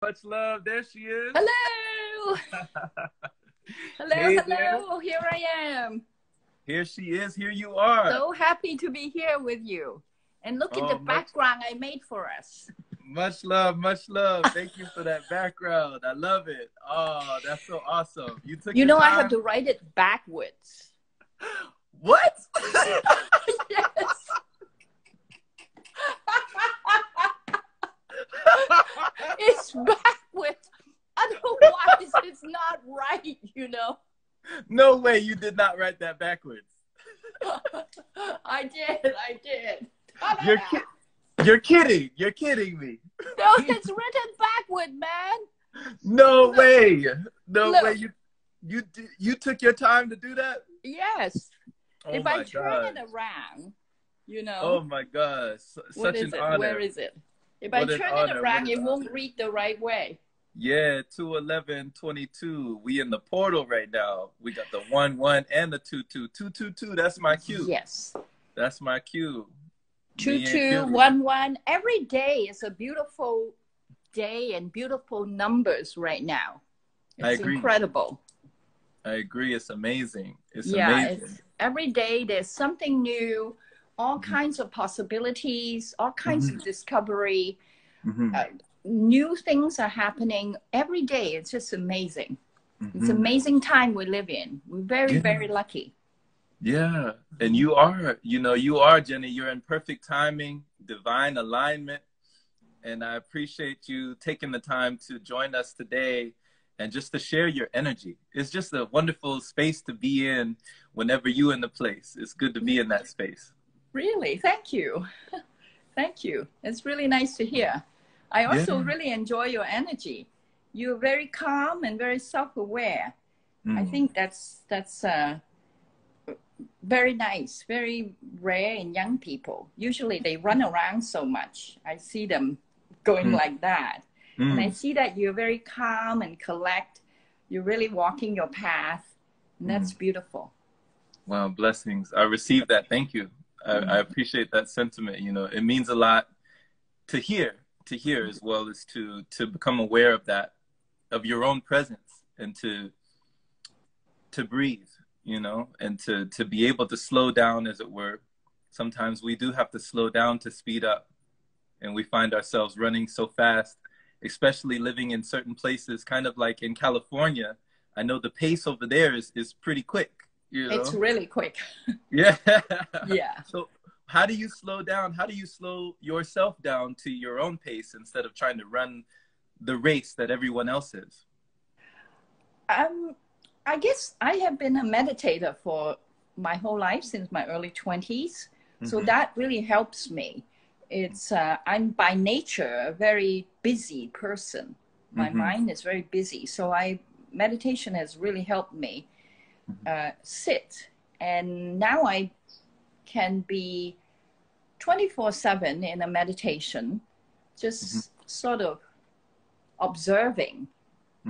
Much love. There she is. Hello. Hello, Hey hello. Here I am. Here she is. Here you are. So happy to be here with you. And look at the background I made for us. Much love. Much love. Thank you for that background. I love it. Oh, that's so awesome. You know, I have to write it backwards. What? Yes. It's backwards. Otherwise, it's not right, you know. No way you did not write that backwards. I did. You're kidding. You're kidding me. No, it's written backward, man. No way. No Look. way. You took your time to do that? Yes. Oh If my I turn God. it around, you know. Oh my gosh. Such an honor. Where is it? If I turn it around, it won't read the right way. Yeah, 21122. We in the portal right now. We got the 11 and the 22. 222. That's my cue. Yes. That's my cue. 2211. Every day is a beautiful day and beautiful numbers right now. I It's agree. incredible. I agree. It's amazing. It's amazing. Every day there's something new, all kinds of possibilities, all kinds of discovery. New things are happening every day. It's just amazing. It's an amazing time we live in. We're very, very lucky. Yeah. And you are, Jenny, you're in perfect timing, divine alignment. And I appreciate you taking the time to join us today and just to share your energy. It's just a wonderful space to be in whenever you're in the place. It's good to be in that space. Really? Thank you. Thank you. It's really nice to hear. I also really enjoy your energy. You're very calm and very self-aware. I think that's very nice, very rare in young people. Usually they run around so much. I see them going like that. And I see that you're very calm and collect. You're really walking your path. And that's beautiful. Wow, blessings. I received that. Thank you. I appreciate that sentiment. You know, it means a lot to hear as well as to become aware of that, of your own presence, and to breathe, you know, and to be able to slow down, as it were. Sometimes we do have to slow down to speed up, and we find ourselves running so fast, especially living in certain places, kind of like in California. I know the pace over there is pretty quick. You know? It's really quick. Yeah. Yeah. So how do you slow down? How do you slow yourself down to your own pace instead of trying to run the race that everyone else is? I guess I have been a meditator for my whole life, since my early 20s. So that really helps me. It's I'm by nature a very busy person. My mind is very busy. So meditation has really helped me sit. And now I can be 24/7 in a meditation, just sort of observing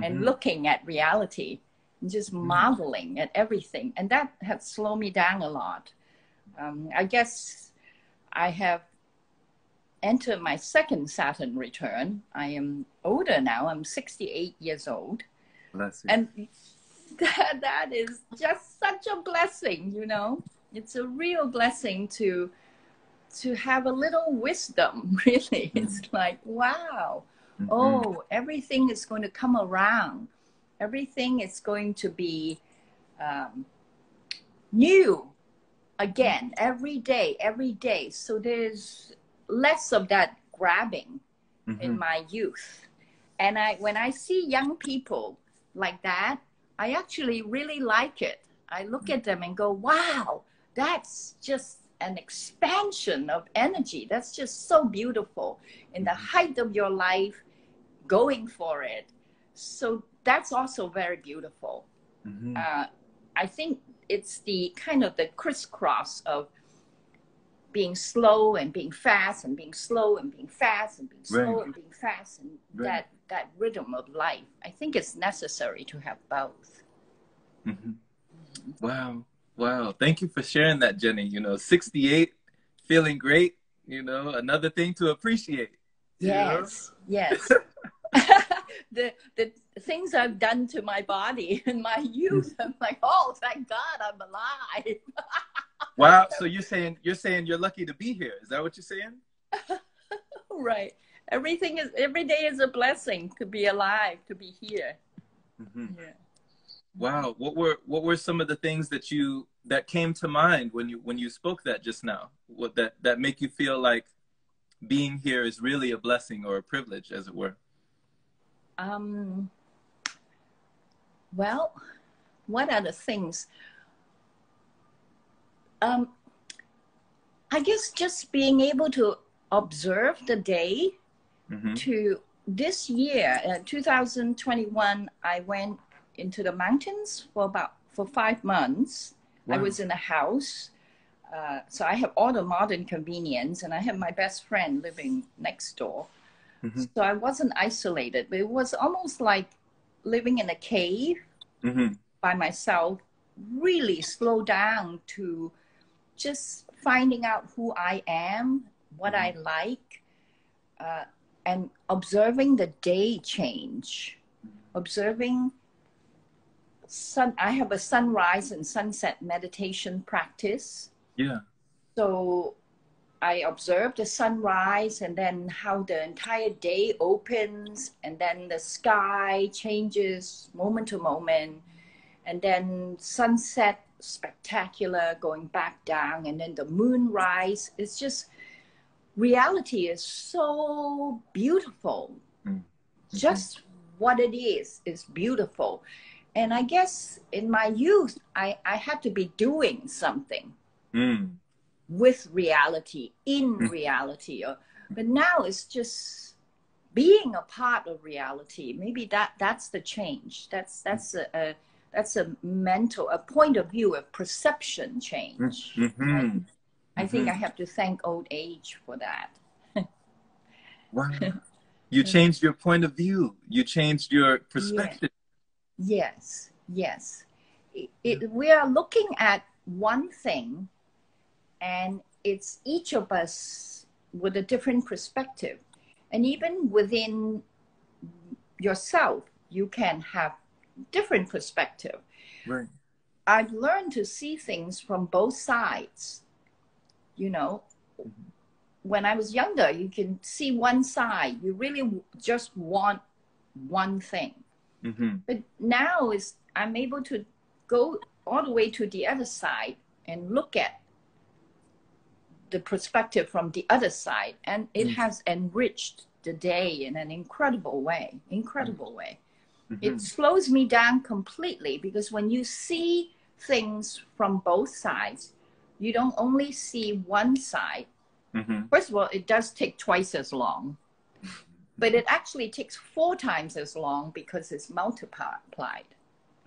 and looking at reality and just marveling at everything. And that has slowed me down a lot. I guess I have entered my second Saturn return. I am older now. I'm 68 years old. Bless you. And that is just such a blessing, you know. It's a real blessing to have a little wisdom, really. It's like, wow, everything is going to come around. Everything is going to be new again, every day. So there's less of that grabbing in my youth. And when I see young people like that, I actually really like it. I look at them and go, wow, that's just an expansion of energy. That's just so beautiful. In the height of your life, going for it. So that's also very beautiful. I think it's the kind of the crisscross of being slow and being fast, and being slow and being fast, and being slow and being fast, and that rhythm of life. I think it's necessary to have both. Wow. Thank you for sharing that, Jenny. You know, 68, feeling great, you know, another thing to appreciate. Yes. the things I've done to my body in my youth. I'm like, oh, thank God I'm alive. Wow. So you're saying you're lucky to be here. Is that what you're saying? Right. Every day is a blessing to be alive, to be here. Mm-hmm. Yeah. Wow. What were some of the things that came to mind when you spoke that just now? What that make you feel like being here is really a blessing or a privilege, as it were? Well, what are the things? I guess just being able to observe the day. Mm-hmm. To this year, 2021, I went into the mountains for 5 months. Wow. I was in a house. So I have all the modern convenience, and I have my best friend living next door. Mm-hmm. So I wasn't isolated, but it was almost like living in a cave mm-hmm. by myself, really slow down to just finding out who I am, what mm-hmm. I like, and observing the day change, observing I have a sunrise and sunset meditation practice. Yeah. So I observe the sunrise and then how the entire day opens, and then the sky changes moment to moment, and then sunset spectacular going back down, and then the moonrise. It's just, reality is so beautiful. Mm-hmm. Just what it is beautiful. And I guess in my youth, I had to be doing something with reality, in reality. But now it's just being a part of reality. Maybe that's the change. That's a mental, a point of view, a perception change. Mm-hmm. I think I have to thank old age for that. Wow. You changed your point of view. You changed your perspective. Yes. We are looking at one thing, and it's each of us with a different perspective. And even within yourself, you can have different perspective. Right. I've learned to see things from both sides. You know, when I was younger, you can see one side. You really just want one thing. Mm-hmm. But now I'm able to go all the way to the other side and look at the perspective from the other side. And it has enriched the day in an incredible way. Mm-hmm. It slows me down completely, because when you see things from both sides, you don't only see one side. Mm-hmm. First of all, it does take twice as long, but it actually takes 4 times as long because it's multiplied.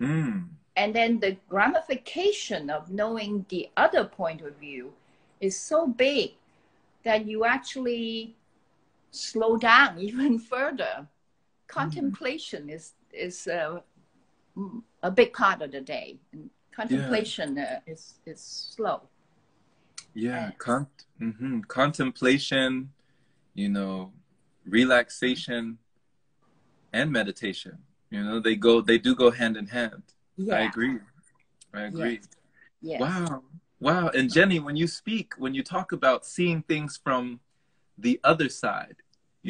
Mm. And then the ramification of knowing the other point of view is so big that you actually slow down even further. Contemplation is a big part of the day. And contemplation is slow. Yeah, contemplation, relaxation and meditation, they do go hand in hand. Yeah. I agree. Yes. Wow. And Jenny, when you talk about seeing things from the other side,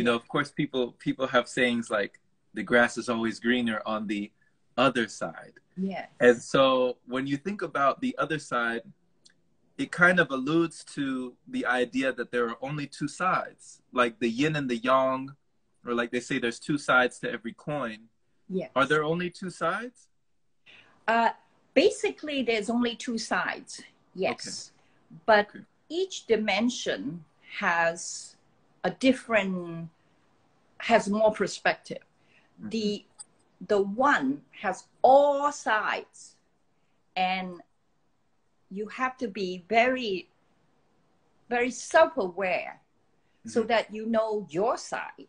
of course people have sayings like the grass is always greener on the other side. Yeah. And so when you think about the other side, it kind of alludes to the idea that there are only 2 sides, like the yin and the yang, or like they say there's 2 sides to every coin. Yes. Are there only 2 sides? Basically, there's only 2 sides, yes. Okay. But each dimension has more perspective. Mm-hmm. The one has all sides, and you have to be very, very self-aware, mm-hmm. so that you know your side.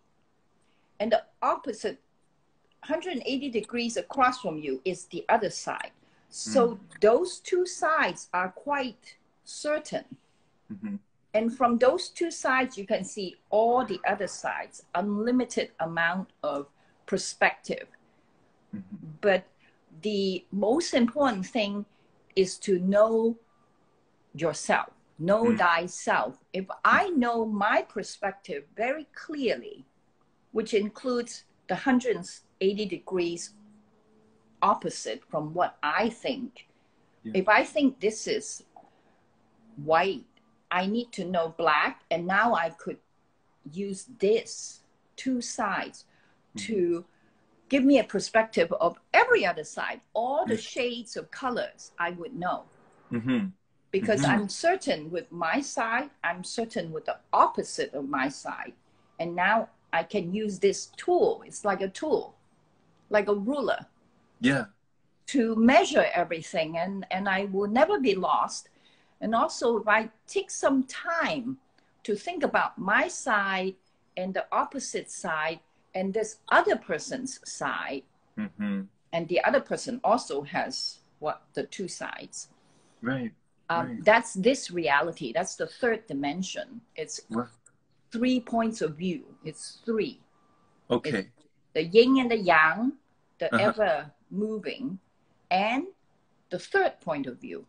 And the opposite, 180 degrees across from you, is the other side. So those 2 sides are quite certain. Mm-hmm. And from those 2 sides, you can see all the other sides, unlimited amount of perspective. Mm-hmm. But the most important thing is to know yourself, know thyself. If I know my perspective very clearly, which includes the 180 degrees opposite from what I think. Yeah. If I think this is white, I need to know black, and now I could use this two sides to give me a perspective of every other side, all the shades of colors I would know. Because I'm certain with my side, I'm certain with the opposite of my side. And now I can use this tool. It's like a tool, like a ruler. Yeah. To measure everything, and I will never be lost. And also, if I take some time to think about my side and the opposite side and this other person's side, and the other person also has the two sides. Right. Right. That's this reality. That's the third dimension. It's 3 points of view. It's three. Okay. It's the yin and the yang, the ever moving, and the third point of view,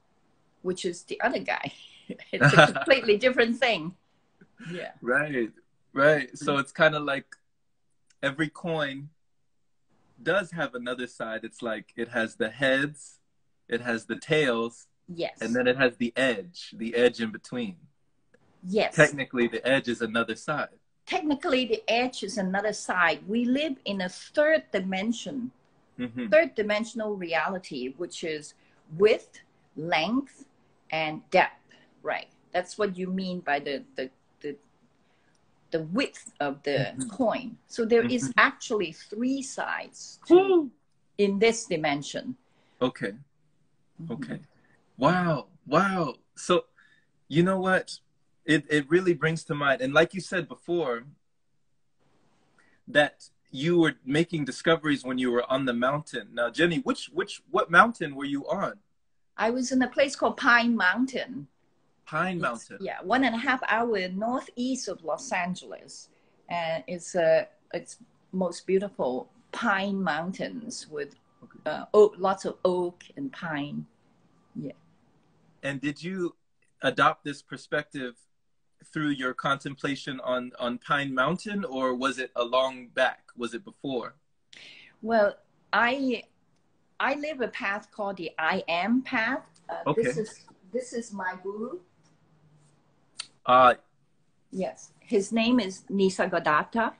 which is the other guy. It's a completely different thing. Yeah. Right. Right. So it's kind of like every coin does have another side. It's like it has the heads, it has the tails. Yes. And then it has the edge in between. Yes. Technically, the edge is another side. Technically, the edge is another side. We live in a third dimension, third dimensional reality, which is width, length, and depth, right? That's what you mean by the width of the coin. So there is actually three sides in this dimension. Okay. Okay. Wow. Wow. So, you know what? It really brings to mind. And like you said before, that you were making discoveries when you were on the mountain. Now, Jenny, what mountain were you on? I was in a place called Pine Mountain. Pine Mountain. Yeah, 1.5 hours northeast of Los Angeles. And it's most beautiful pine mountains with lots of oak and pine. Yeah. And did you adopt this perspective through your contemplation on Pine Mountain, or was it along back? Was it before? Well, I live a path called the I Am path. Okay. This is my guru. Yes, his name is Nisargadatta.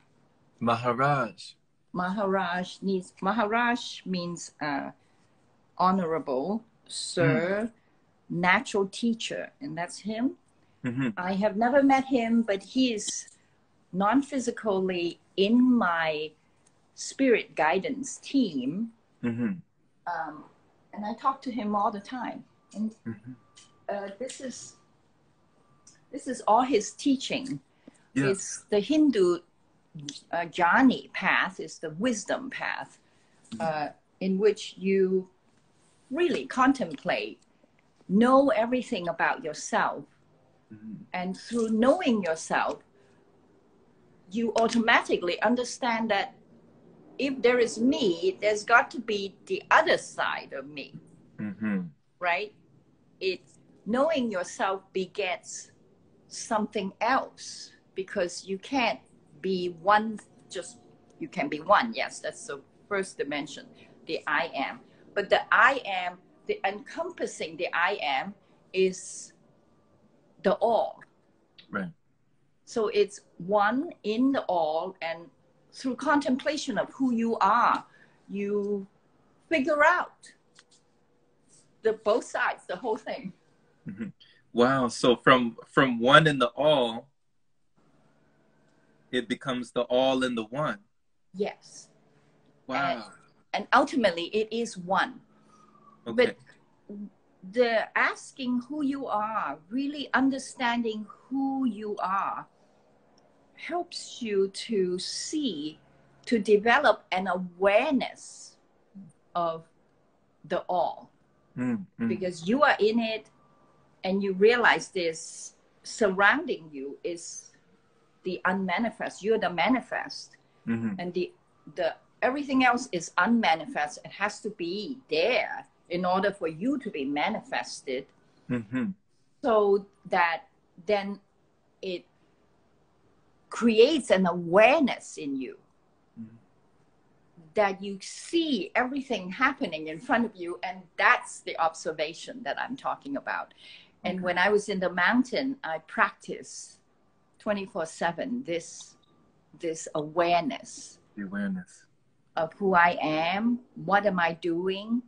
Maharaj. Maharaj means honorable, sir, natural teacher, and that's him. I have never met him, but he is non-physically in my spirit guidance team. And I talk to him all the time. And this is all his teaching. Yeah. It's the Hindu jnani path, is the wisdom path, in which you really contemplate, know everything about yourself. And through knowing yourself, you automatically understand that if there is me, there's got to be the other side of me, right? Knowing yourself begets something else, because you can't be one, you can be one. Yes, that's the first dimension, the I am. But the I am, the encompassing the I am is the all. Right. So it's one in the all, and through contemplation of who you are, you figure out both sides, the whole thing. Wow. So from one in the all, it becomes the all in the one. Yes. Wow. And ultimately it is one. Okay. But the asking who you are, really understanding who you are, helps you to see, to develop an awareness of the all. Because you are in it, and you realize this surrounding you is the unmanifest. You're the manifest. And the everything else is unmanifest. It has to be there in order for you to be manifested. Mm-hmm. So that then it creates an awareness in you, mm-hmm. that you see everything happening in front of you. And that's the observation that I'm talking about. And when I was in the mountain, I practiced 24/7 this awareness. The awareness of who I am, what am I doing,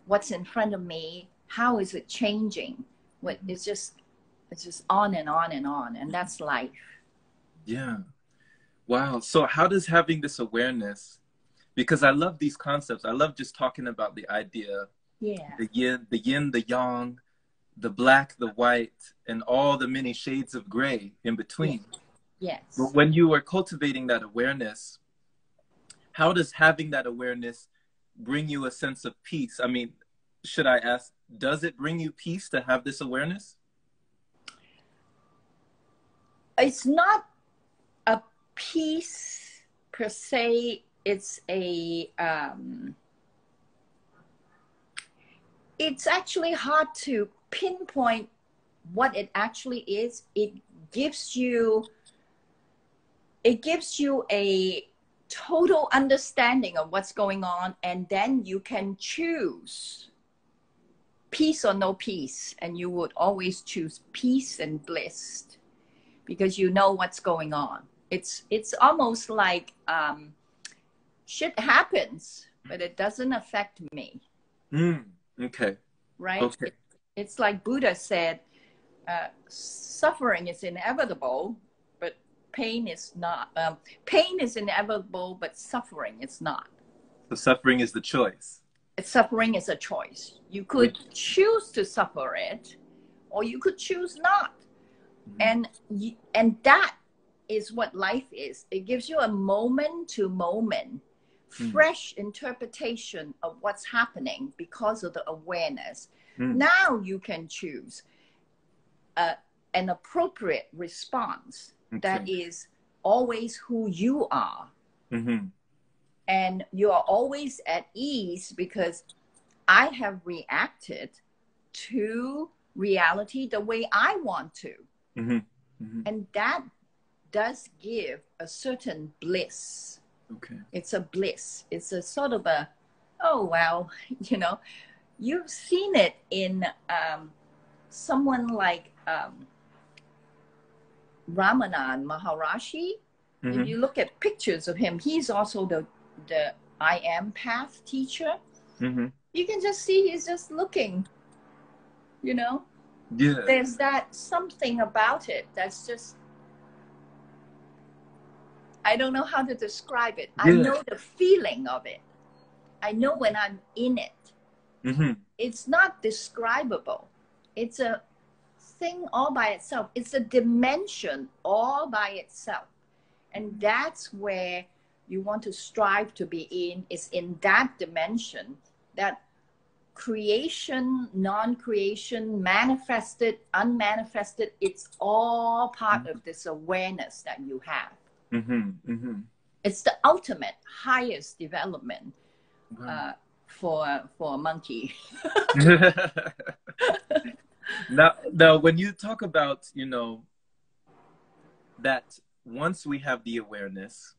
what's in front of me, how is it changing? It's just on and on and on, and that's life. Yeah. Wow. So how does having this awareness, because I love these concepts, I love just talking about the idea, yeah, the yin, the yang, the black, the white, and all the many shades of gray in between. Yes. But when you are cultivating that awareness, how does having that awareness bring you a sense of peace? I mean, should I ask, does it bring you peace to have this awareness? It's not a peace per se. It's it's actually hard to pinpoint what it actually is. It gives you a total understanding of what's going on, and then you can choose peace or no peace, and you would always choose peace and bliss because you know what's going on. It's almost like shit happens, but it doesn't affect me. Okay. Right? Okay. It's like Buddha said, suffering is inevitable, but pain is not. Pain is inevitable, but suffering is not. So suffering is the choice. Suffering is a choice. You could choose to suffer it, or you could choose not. Mm-hmm. And that is what life is. It gives you a moment to moment, fresh interpretation of what's happening because of the awareness. Now you can choose an appropriate response that is always who you are. Mm-hmm. And you are always at ease because I have reacted to reality the way I want to. Mm-hmm. Mm-hmm. And that does give a certain bliss. Okay. It's a bliss. It's a sort of a, oh, well, you know, you've seen it in someone like Ramanan Maharishi. Mm-hmm. If you look at pictures of him, he's also the I Am Path teacher. Mm-hmm. You can just see he's just looking, you know. Yeah. There's that something about it that's just, I don't know how to describe it. Yeah. I know the feeling of it. I know when I'm in it. Mm-hmm. It's not describable. It's a thing all by itself. It's a dimension all by itself. And that's where you want to strive to be in, is in that dimension, that creation, non-creation, manifested, unmanifested, it's all part of this awareness that you have. Mm-hmm. Mm-hmm. It's the ultimate, highest development for a monkey. Now, when you talk about, you know, that once we have the awareness,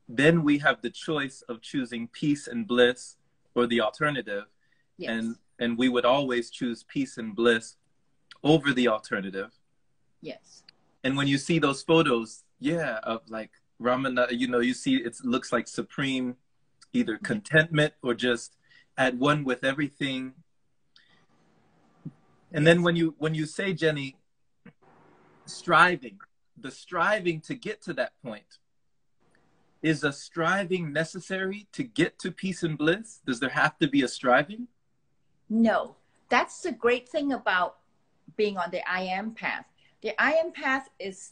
then we have the choice of choosing peace and bliss or the alternative. Yes. And we would always choose peace and bliss over the alternative. Yes. And when you see those photos, of like Ramana, you know, you see it looks like supreme, either contentment or just at one with everything. And then when you say, Jenny, the striving to get to that point, is a striving necessary to get to peace and bliss? Does there have to be a striving? No. That's the great thing about being on the I Am path. The I Am path is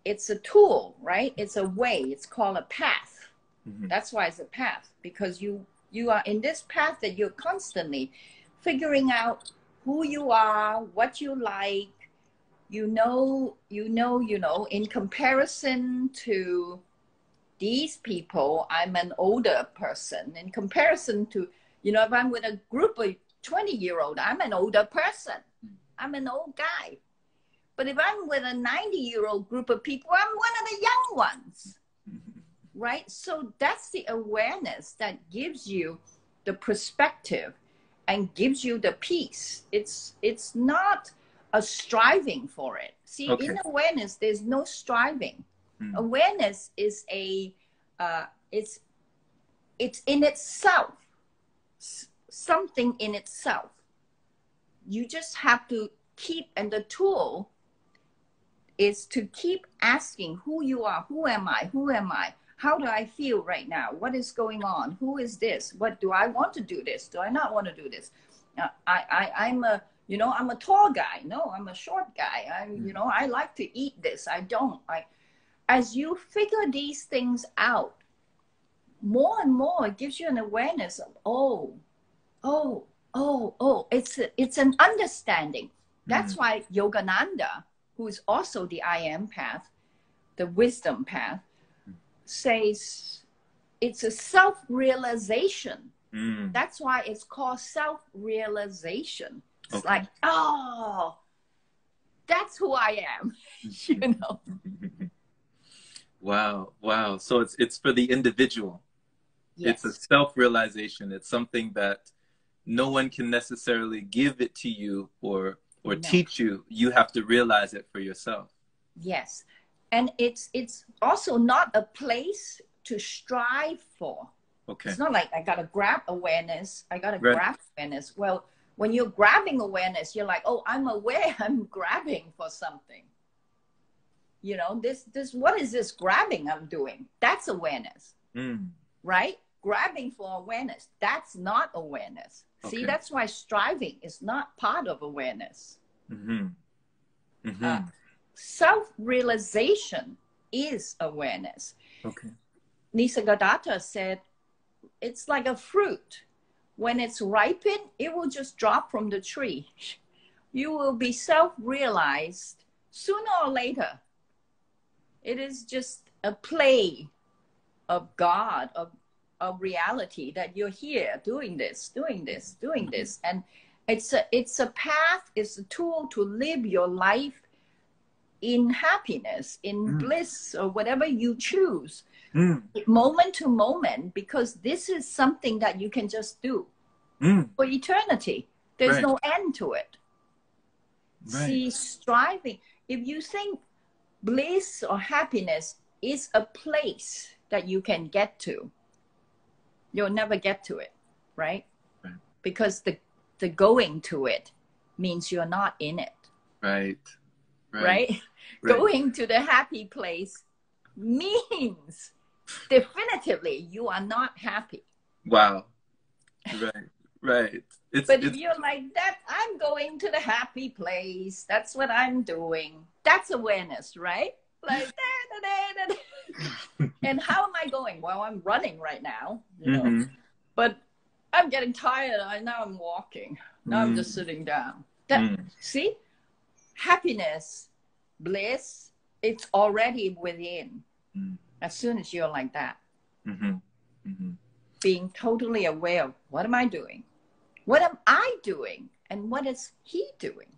it's a tool, right? It's a way. It's called a path. Mm-hmm. That's why it's a path, because you are in this path that you're constantly figuring out who you are, what you like, you know, in comparison to these people, I'm an older person in comparison to, you know, if I'm with a group of 20-year-old, I'm an older person. I'm an old guy. But if I'm with a 90-year-old group of people, I'm one of the young ones, right? So that's the awareness that gives you the perspective and gives you the peace. It's not a striving for it. See, Okay. in awareness, there's no striving. Awareness is it's in itself, something in itself. You just have to keep, and the tool is to keep asking who you are, who am I, how do I feel right now, what is going on, who is this, what do I want to do this, do I not want to do this, I'm a, you know, I'm a tall guy, no, I'm a short guy, I'm, you know, I like to eat this, I don't. As you figure these things out, more and more it gives you an awareness of it's an understanding. That's why Yogananda, who is also the I am path, the wisdom path, says it's a self-realization. That's why it's called self-realization. It's like, oh, that's who I am, you know. Wow. So it's for the individual. Yes. It's a self-realization. It's something that no one can necessarily give it to you or teach you. You have to realize it for yourself. Yes. And it's also not a place to strive for. Okay. It's not like I got to grab awareness. Grab awareness. Well, when you're grabbing awareness, you're like, oh, I'm aware I'm grabbing for something. You know, this, what is this grabbing I'm doing? That's awareness, right? Grabbing for awareness. That's not awareness. Okay. See, that's why striving is not part of awareness. Self-realization is awareness. Okay. Nisargadatta said, it's like a fruit. When it's ripened, it will just drop from the tree. You will be self-realized sooner or later. It is just a play of God, of reality, that you're here doing this. And it's a path, it's a tool to live your life in happiness, in bliss, or whatever you choose, moment to moment, because this is something that you can just do for eternity. There's no end to it. See, striving, if you think bliss or happiness is a place that you can get to, you'll never get to it, right? Because the going to it means you're not in it. Right? Going to the happy place means definitively you are not happy. Wow. Right. But if you're like that, I'm going to the happy place, that's what I'm doing, that's awareness, right? Like and how am I going? Well, I'm running right now, you know, but I'm getting tired. Now I'm walking. Now I'm just sitting down. See, happiness, bliss, it's already within. As soon as you're like that, being totally aware of what am I doing? What am I doing? And what is he doing?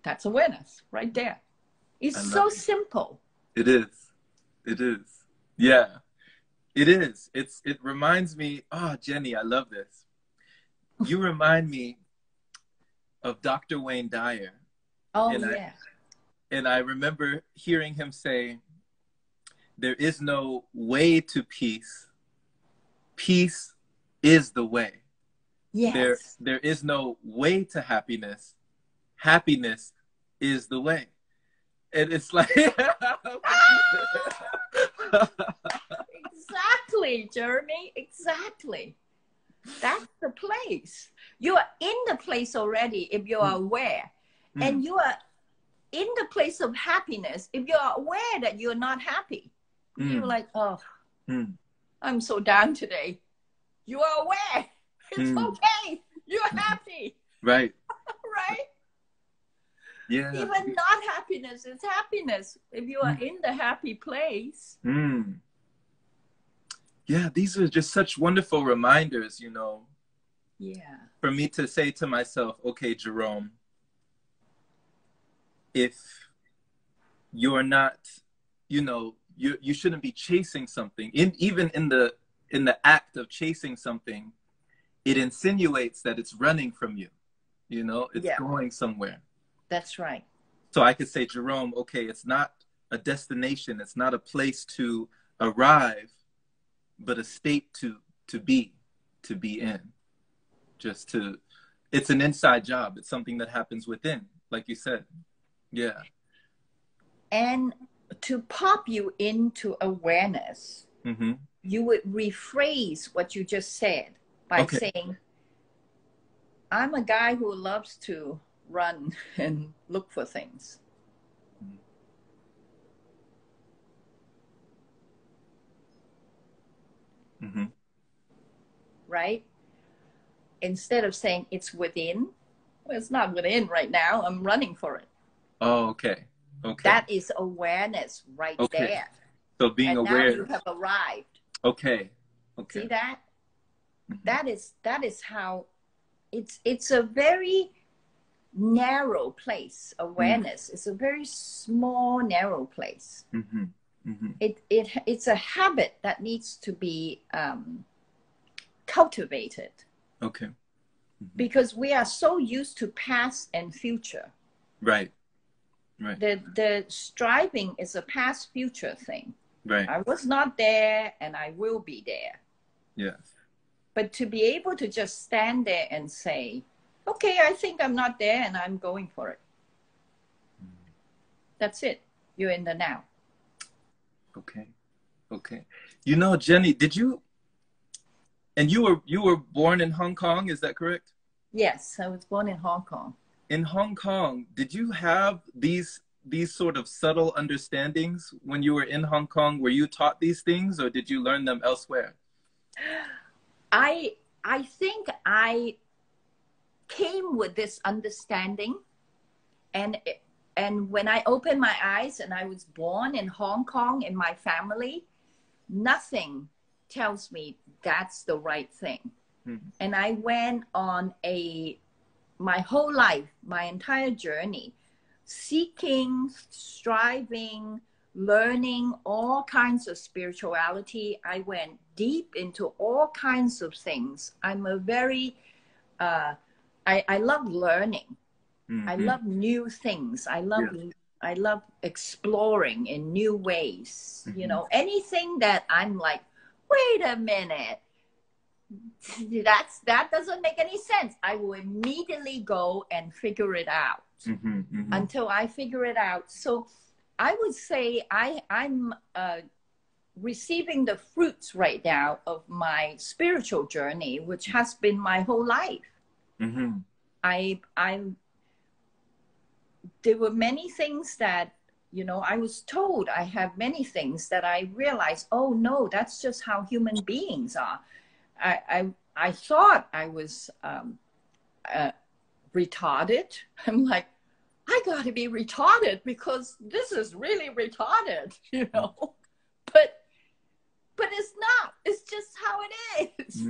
That's awareness right there. It's so simple. It is. Yeah, it is. It reminds me, Jenny, I love this. You remind me of Dr. Wayne Dyer. And I remember hearing him say, there is no way to peace. Peace is the way. Yes. There is no way to happiness. Happiness is the way. And it's like exactly, Jeremy. Exactly. That's the place. You are in the place already if you are aware. And you are in the place of happiness if you are aware that you're not happy. You're like, I'm so down today. You are aware. It's okay. You're happy. Right. Yeah. Even not happiness is happiness if you are in the happy place. Yeah, these are just such wonderful reminders, you know. Yeah. For me to say to myself, okay, Jerome, if you're not, you know, you shouldn't be chasing something. Even in the act of chasing something, it insinuates that it's running from you. You know, it's going somewhere. That's right. So I could say, Jerome, okay, it's not a destination, it's not a place to arrive, but a state to be in. Just to, it's an inside job. It's something that happens within, like you said. Yeah. And to pop you into awareness, you would rephrase what you just said by saying, I'm a guy who loves to run and look for things. Right? Instead of saying it's within, well, it's not within right now. I'm running for it. Oh, okay. Okay. That is awareness right there. So being aware. Now you have arrived. Okay. Okay. See that? That is how it's a very narrow place. Awareness is a very small, narrow place. It's a habit that needs to be cultivated. Okay. Because we are so used to past and future. Right. Right. The striving is a past future thing. Right. I was not there and I will be there. Yes. But to be able to just stand there and say, okay, I think I'm not there and I'm going for it. That's it. You're in the now. Okay. Okay. You know, Jenny, did you, and you were born in Hong Kong, is that correct? Yes, I was born in Hong Kong. In Hong Kong, did you have these sort of subtle understandings when you were in Hong Kong? Were you taught these things or did you learn them elsewhere? I think I came with this understanding, and when I opened my eyes and I was born in Hong Kong in my family, nothing tells me that's the right thing. And I went on my whole life, my entire journey, seeking, striving, learning all kinds of spirituality. I went deep into all kinds of things. I'm a very, I love learning. I love new things. I love exploring in new ways. You know, anything that I'm like, wait a minute, that doesn't make any sense. I will immediately go and figure it out until I figure it out. So I would say I'm receiving the fruits right now of my spiritual journey, which has been my whole life. There were many things that, you know, I was told I have many things that I realized, oh no, that's just how human beings are. I thought I was retarded. I'm like, I got to be retarded because this is really retarded, you know. But it's not. It's just how it is.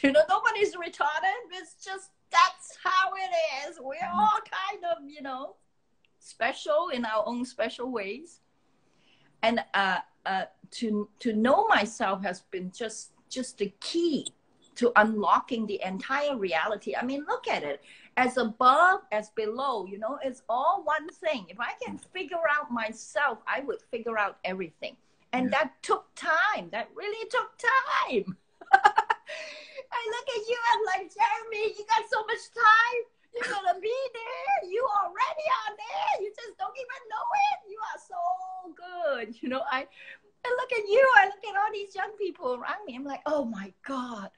You know, nobody's retarded. It's just that's how it is. We're all kind of, you know, special in our own special ways. And to know myself has been just the key to unlocking the entire reality. I mean, look at it. As above, as below, you know, it's all one thing. If I can figure out myself, I would figure out everything. And that took time. That really took time. I look at you, I'm like, Jeremy, you got so much time. You're going to be there. You already are there. You just don't even know it. You are so good. You know, I look at you. I look at all these young people around me. I'm like, oh, my God.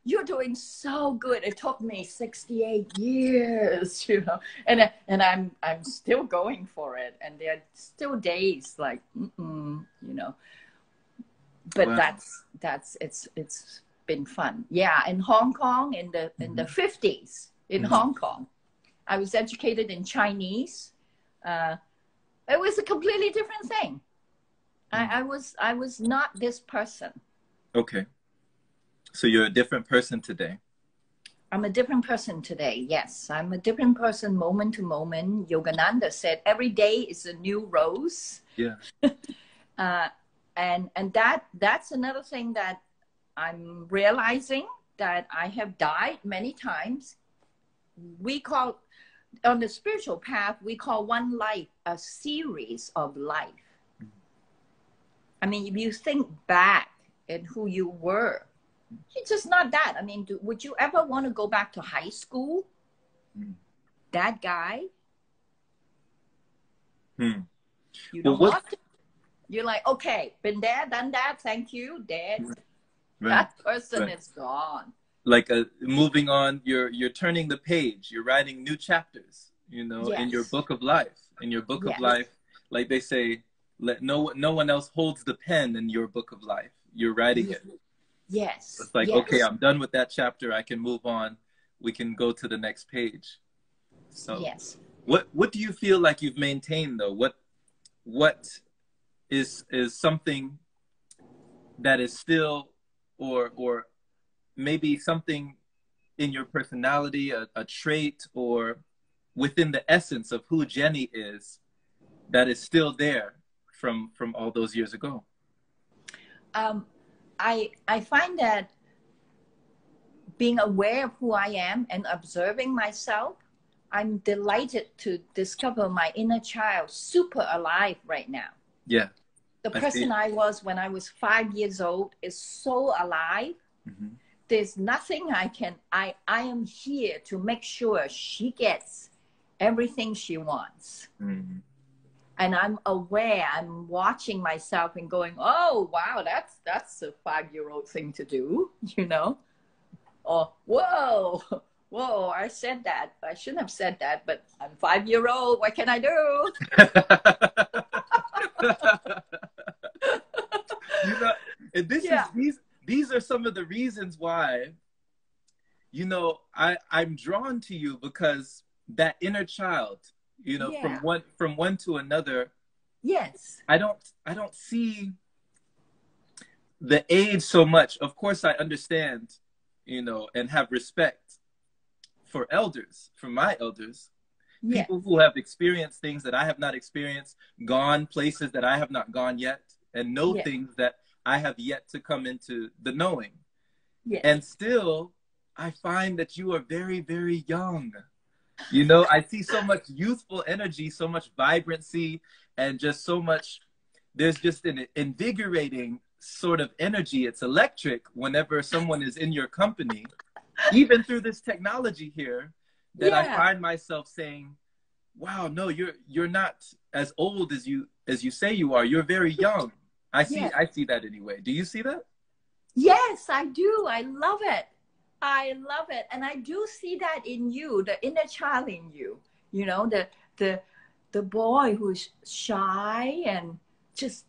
You're doing so good. It took me 68 years, you know, and I'm still going for it. And there are still days like, you know, but it's been fun. Yeah. In Hong Kong in the 50s in Hong Kong, I was educated in Chinese. It was a completely different thing. I was not this person. Okay. So you're a different person today. I'm a different person today. Yes, I'm a different person moment to moment. Yogananda said, every day is a new rose. Yeah. And that's another thing that I'm realizing, that I have died many times. We call, on the spiritual path, we call one life a series of life. I mean, if you think back at who you were, it's just not that. I mean, would you ever want to go back to high school? That guy? You don't want to. You're like, okay, been there, done that, thank you, dead. Right. That person is gone. Like moving on, you're turning the page. You're writing new chapters, you know, in your book of life. In your book of life, like they say, let no one else holds the pen in your book of life. You're writing it. Yes. It's like, okay, I'm done with that chapter. I can move on. We can go to the next page. So what do you feel like you've maintained though? What is something that is still, or maybe something in your personality, a trait, or within the essence of who Jenny is, that is still there from all those years ago? I find that being aware of who I am and observing myself, I'm delighted to discover my inner child super alive right now. Yeah. The person I was when I was 5 years old is so alive. There's nothing I am here to make sure she gets everything she wants. And I'm aware, I'm watching myself and going, oh, wow, that's a 5-year-old thing to do, you know? Or, whoa, I said that. I shouldn't have said that, but I'm 5-year-old. What can I do? You know, and these are some of the reasons why, you know, I'm drawn to you, because that inner child, you know, from one to another. Yes. I don't see the age so much. Of course, I understand, you know, and have respect for elders, for my elders, people who have experienced things that I have not experienced, gone places that I have not gone yet, and know things that I have yet to come into the knowing. And still, I find that you are very, very young. You know, I see so much youthful energy, so much vibrancy, and just so much, there's just an invigorating sort of energy. It's electric whenever someone is in your company, even through this technology here, that I find myself saying, wow, no, you're not as old as you say you are. You're very young. I see that anyway. Do you see that? Yes, I do. I love it. I love it. And I do see that in you, the inner child in you, you know, the boy who's shy and just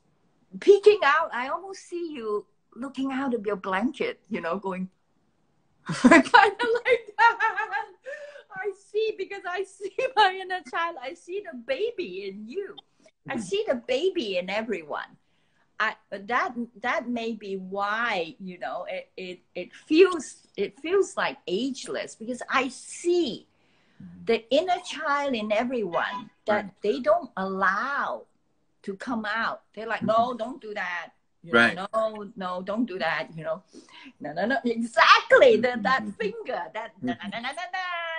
peeking out. I almost see you looking out of your blanket, you know, going kind of like that. I see, because I see my inner child. I see the baby in you. I see the baby in everyone. That may be why, you know, it feels like ageless, because I see the inner child in everyone that they don't allow to come out. They're like, no, don't do that. You know, no, don't do that. You know, no, exactly. That finger, that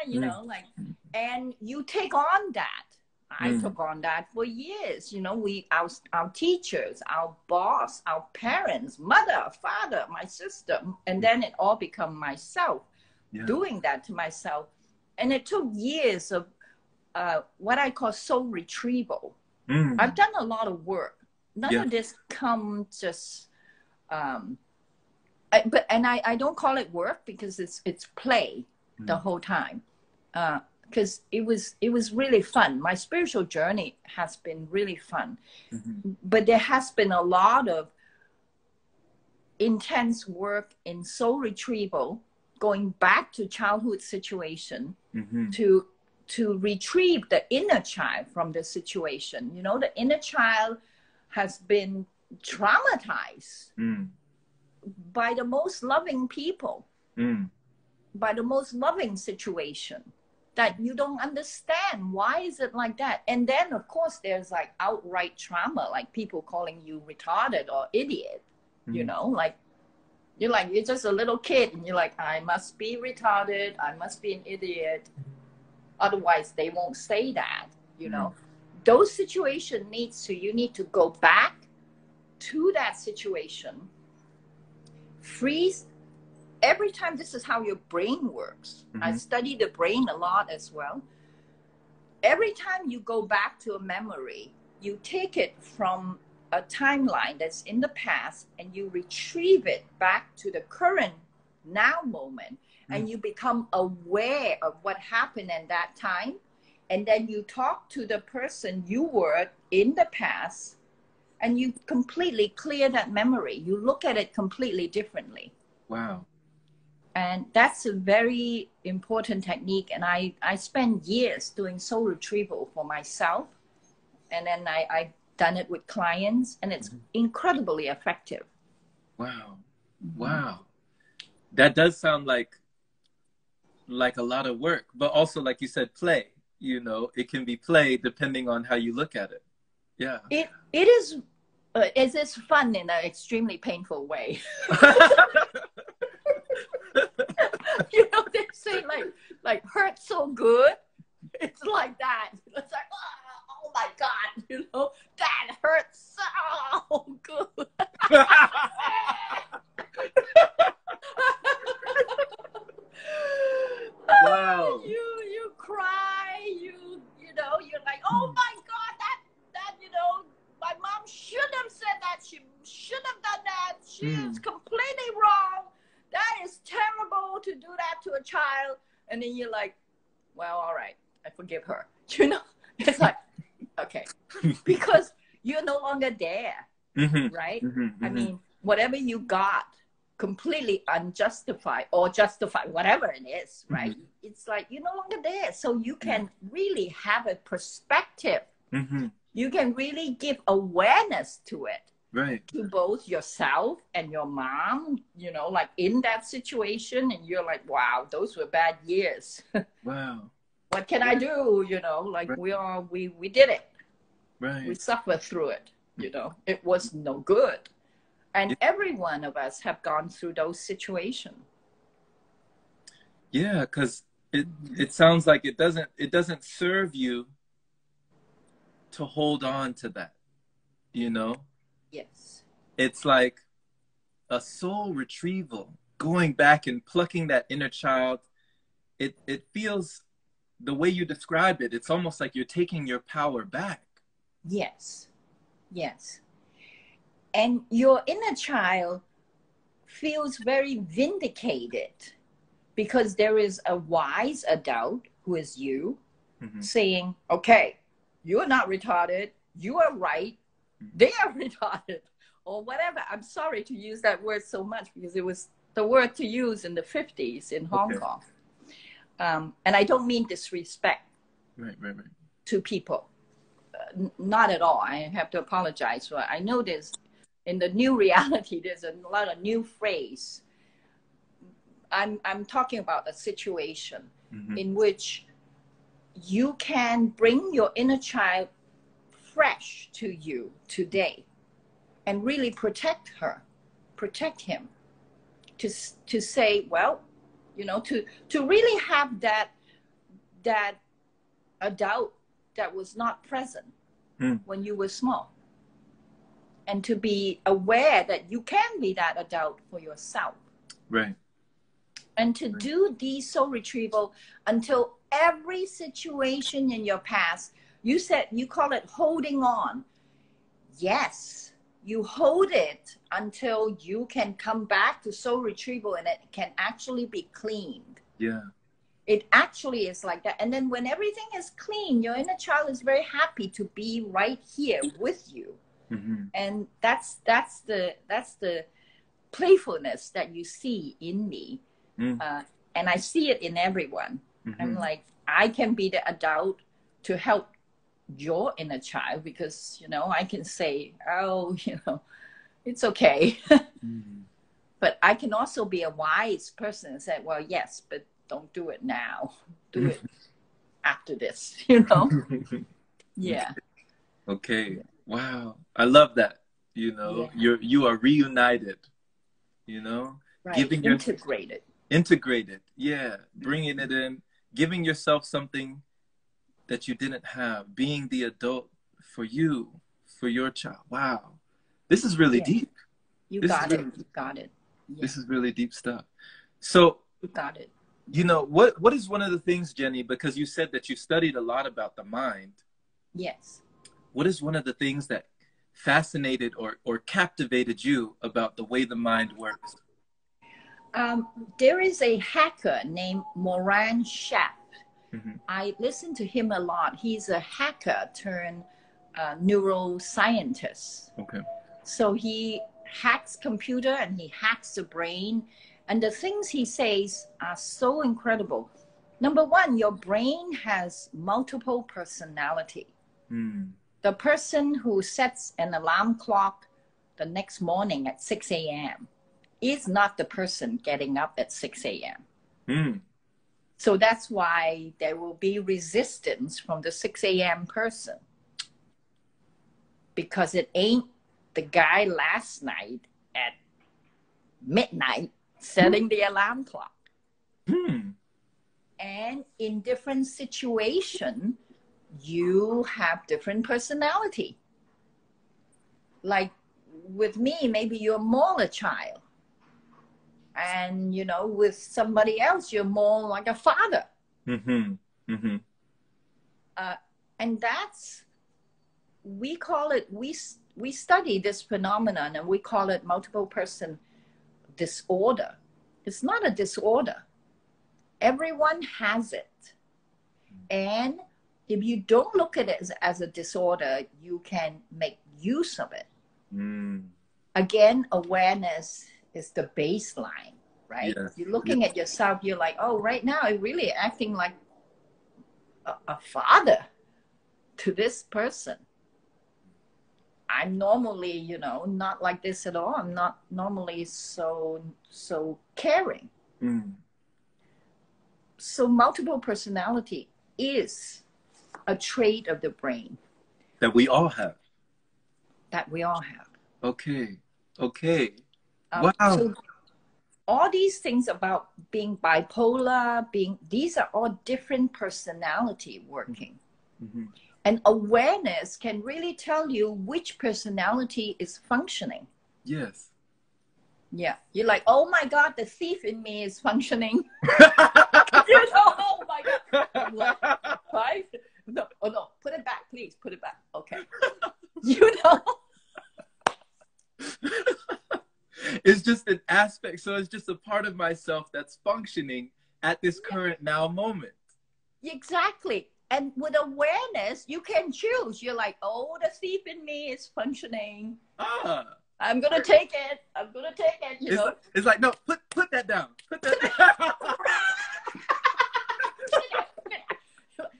you know, like, and you take on that. I took on that for years. You know, our teachers, our boss, our parents, mother, father, my sister, and then it all become myself doing that to myself. And it took years of what I call soul retrieval. I've done a lot of work. None of this comes just, but I don't call it work, because it's play the whole time. Because it was really fun. My spiritual journey has been really fun. But there has been a lot of intense work in soul retrieval, going back to childhood situation, to to retrieve the inner child from the situation. You know, the inner child has been traumatized by the most loving people, by the most loving situation, that you don't understand. Why is it like that? And then, of course, there's like outright trauma, like people calling you retarded or idiot, you know, like, you're just a little kid and you're like, I must be retarded, I must be an idiot. Otherwise, they won't say that, you know. Those situations you need to go back to that situation, freeze. Every time, this is how your brain works. I study the brain a lot as well. Every time you go back to a memory, you take it from a timeline that's in the past and you retrieve it back to the current now moment, and you become aware of what happened at that time, and then you talk to the person you were in the past, and you completely clear that memory. You look at it completely differently. Wow. And that's a very important technique. And I spent years doing soul retrieval for myself, and then I've done it with clients, and it's incredibly effective. Wow. Wow. That does sound like a lot of work, but also, like you said, play. You know, it can be play depending on how you look at it. Yeah. It is. It is fun in an extremely painful way. You know, they say like hurt so good. It's like that. It's like, oh my God, you know, that hurts so good. Wow. You cry, you know, you're like, oh my God, that, you know, my mom should have said that. She should have done that. She is completely wrong. That is terrible to do that to a child. And then you're like, well, all right, I forgive her. You know, it's like, okay, because you're no longer there, right? I mean, whatever you got, completely unjustified or justified, whatever it is, right? It's like you're no longer there. So you can really have a perspective. You can really give awareness to it. Right. To both yourself and your mom, you know, like in that situation, and you're like, wow, those were bad years. Wow. What can I do? You know, like we did it. Right. We suffered through it. You know, it was no good. And every one of us have gone through those situations. Yeah, because it sounds like it doesn't serve you to hold on to that, you know? Yes. It's like a soul retrieval, going back and plucking that inner child. It feels, the way you describe it, it's almost like you're taking your power back. Yes. Yes. And your inner child feels very vindicated because there is a wise adult, who is you, saying, okay, you are not retarded. You are right. They are retarded, or whatever. I'm sorry to use that word so much because it was the word to use in the 50s in Hong Kong. And I don't mean disrespect to people. Not at all. I have to apologize for it. I know there's, in the new reality, there's a lot of new phrase. I'm talking about a situation in which you can bring your inner child fresh to you today and really protect him, to say, well, you know, to really have that adult that was not present when you were small, and to be aware that you can be that adult for yourself. Right. And to do the soul retrieval until every situation in your past, you said you call it holding on. Yes, you hold it until you can come back to soul retrieval and it can actually be cleaned. Yeah. It actually is like that. And then when everything is clean, your inner child is very happy to be right here with you. And that's the playfulness that you see in me. And I see it in everyone. I'm like, I can be the adult to help your inner child because, you know, I can say, oh, you know, it's okay. But I can also be a wise person and say, well, yes, but don't do it now. Do it after this, you know? Yeah. Okay. Wow. I love that. You know, you are reunited, you know, Right. giving Integrated. Integrated. Yeah. Bringing it in, giving yourself something that you didn't have, being the adult for you, for your child. Wow. This is really deep. You got it. You got it. Yeah. This is really deep stuff. So you got it. You know, what is one of the things, Jenny, because you said that you studied a lot about the mind. Yes. What is one of the things that fascinated or captivated you about the way the mind works? There is a hacker named Moran Shaft. I listen to him a lot. He's a hacker turned neuroscientist. Okay. So he hacks computer and he hacks the brain. And the things he says are so incredible. Number one, your brain has multiple personality. The person who sets an alarm clock the next morning at 6 a.m. is not the person getting up at 6 a.m. So that's why there will be resistance from the 6 a.m. person. Because it ain't the guy last night at midnight setting the alarm clock. And in different situations, you have different personality. Like with me, maybe you're more a child. And, you know, with somebody else, you're more like a father. And that's, we call it, we study this phenomenon and we call it multiple person disorder. It's not a disorder. Everyone has it. And if you don't look at it as a disorder, you can make use of it. Again, awareness is the baseline, right? Yes. You're looking at yourself, you're like, oh, right now I'm really acting like a father to this person. I'm normally, you know, not like this at all. I'm not normally so caring. So multiple personality is a trait of the brain. That we all have. That we all have. Okay. Wow. So all these things about being bipolar, these are all different personality working. And awareness can really tell you which personality is functioning. Yes. Yeah. You're like, oh my God, the thief in me is functioning. You know, oh my God. Like, right? No, oh no, put it back, please. Put it back. Okay. You know? It's just an aspect. So it's just a part of myself that's functioning at this current now moment. Exactly. And with awareness, you can choose. You're like, oh, the thief in me is functioning. I'm going to take it. You know? It's like, no, put that down. Put that down.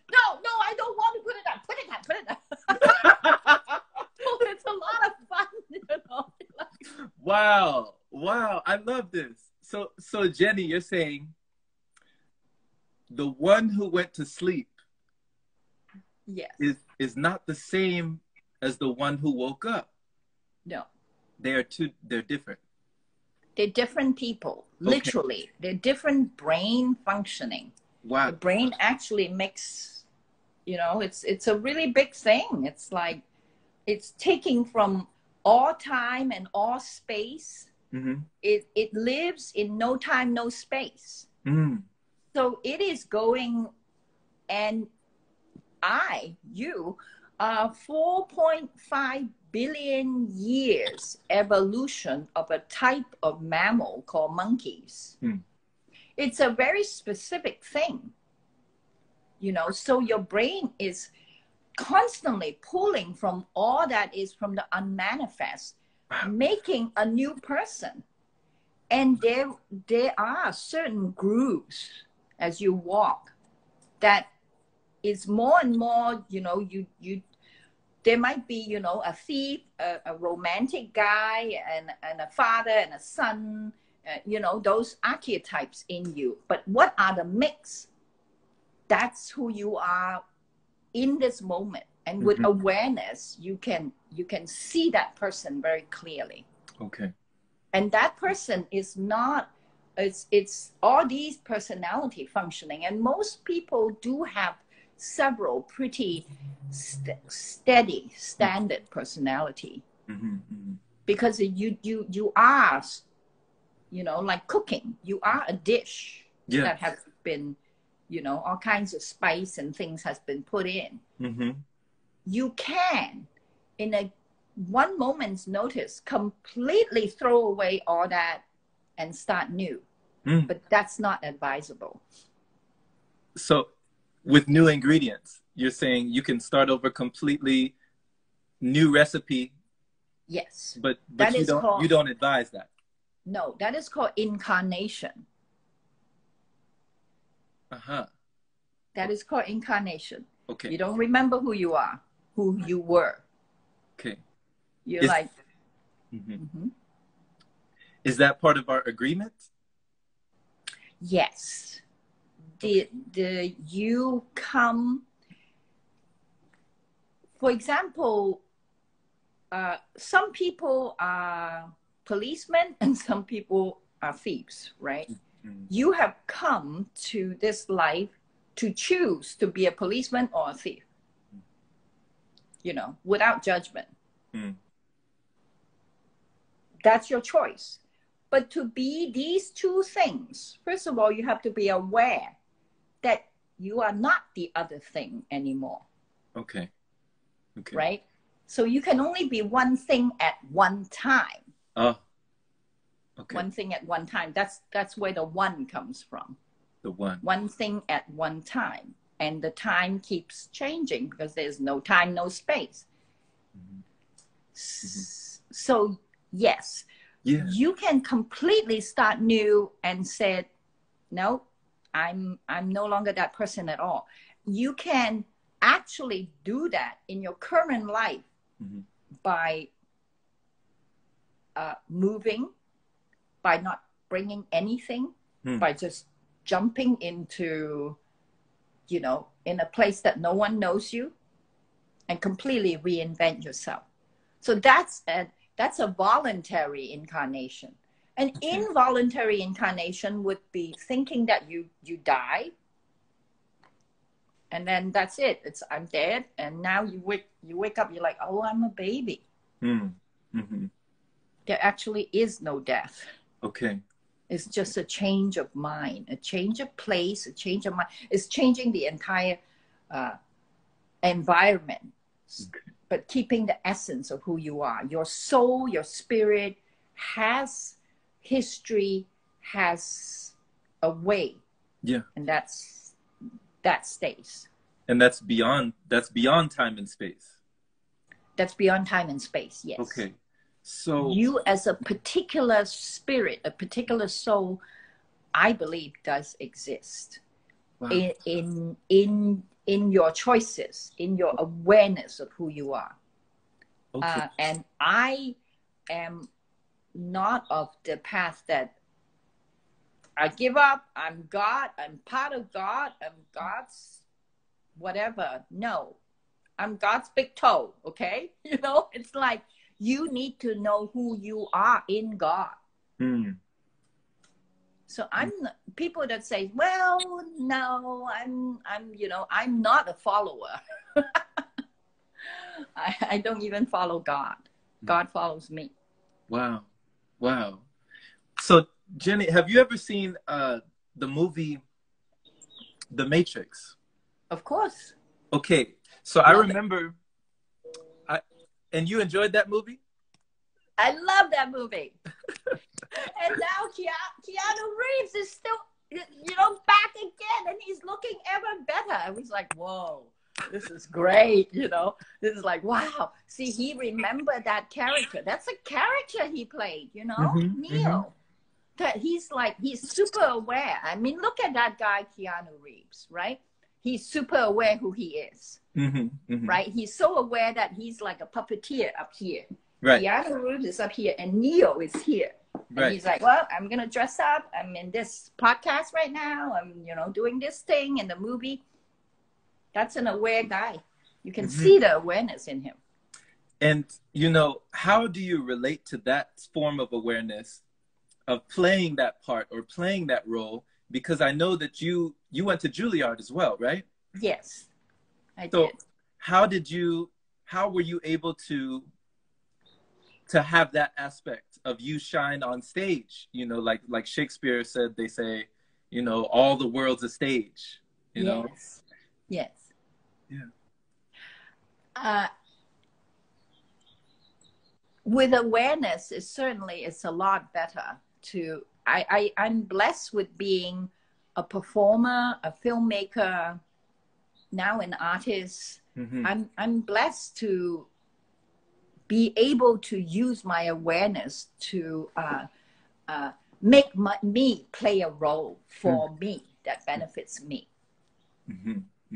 No, I don't want to put it down. Put it down. Oh, it's a lot of fun, you know. Wow. I love this. So Jenny, you're saying the one who went to sleep is not the same as the one who woke up. No. They're different. They're different people. Okay. Literally. They're different brain functioning. Wow. The brain actually makes, you know, it's a really big thing. It's like, it's taking from all time and all space. It lives in no time, no space. So it is going, and you are 4.5 billion years evolution of a type of mammal called monkeys. It's a very specific thing, you know, so your brain is constantly pulling from all that is from the unmanifest, making a new person. And there are certain grooves as you walk. that is more and more, you know, there might be, you know, a thief, a romantic guy, and a father and a son, you know, those archetypes in you. But what are the mix? That's who you are in this moment. And with awareness, you can see that person very clearly. Okay. And that person is not, it's all these personality functioning. And most people do have several pretty steady, standard personality. Because you are, you know, like cooking. You are a dish that has been, you know, all kinds of spice and things has been put in. You can, in a one moment's notice, completely throw away all that and start new. But that's not advisable. So with new ingredients, you're saying you can start over completely new recipe. Yes. But you don't advise that. No, that is called incarnation. That is called incarnation. Okay. You don't remember who you are, who you were. Okay. You're like... Is that part of our agreement? Yes. You come... For example, some people are policemen and some people are thieves, right? You have come to this life to choose to be a policeman or a thief, you know, without judgment. That's your choice. But to be these two things, first of all, you have to be aware that you are not the other thing anymore. Okay. Right? So you can only be one thing at one time. Oh. Okay. One thing at one time. That's where the one comes from. The one. One thing at one time. And the time keeps changing because there's no time, no space. So yes, you can completely start new and say, no, I'm no longer that person at all. You can actually do that in your current life by moving, by not bringing anything, by just jumping into, you know, in a place that no one knows you and completely reinvent yourself. So that's a voluntary incarnation. An involuntary incarnation would be thinking that you die, and then that's it. It's I'm dead, and now you wake up. You're like, oh, I'm a baby. There actually is no death. Okay. It's just a change of mind, a change of place, a change of mind. It's changing the entire environment, but keeping the essence of who you are. Your soul, your spirit has history, has a way. Yeah. And that stays. And that's beyond time and space. That's beyond time and space, yes. Okay. So you as a particular spirit, a particular soul, I believe does exist. Wow. in your choices, in your awareness of who you are. Okay. And I am not of the path that I give up, I'm God, I'm part of God, I'm God's whatever. No, I'm God's big toe, okay? You know, it's like you need to know who you are in God. So people that say, well, no, I'm not a follower. I don't even follow God. God follows me. Wow. So Jenny, have you ever seen the movie The Matrix? Of course. Okay. So I remember and you enjoyed that movie? I love that movie. And now Keanu Reeves is still, back again, and he's looking ever better. I was like, whoa, this is great, This is like, wow. See, he remembered that character. That's a character he played, Neo. That he's super aware. I mean, look at that guy, Keanu Reeves, right? he's super aware who he is. Mm-hmm. Right? He's so aware that he's like a puppeteer up here. Right. The other room is up here, and Neo is here. And Right. he's like, well, I'm going to dress up. I'm in this podcast right now. I'm, doing this thing in the movie. That's an aware guy. You can see the awareness in him. And, how do you relate to that form of awareness of playing that part or playing that role? Because I know that you went to Juilliard as well, right? Yes, I did. So how were you able to have that aspect of you shine on stage? Like Shakespeare said, they say, all the world's a stage, know? Yes. Yeah. With awareness, it's a lot better to, I'm blessed with being a performer, a filmmaker, now an artist. I'm blessed to be able to use my awareness to make me play a role for me that benefits me.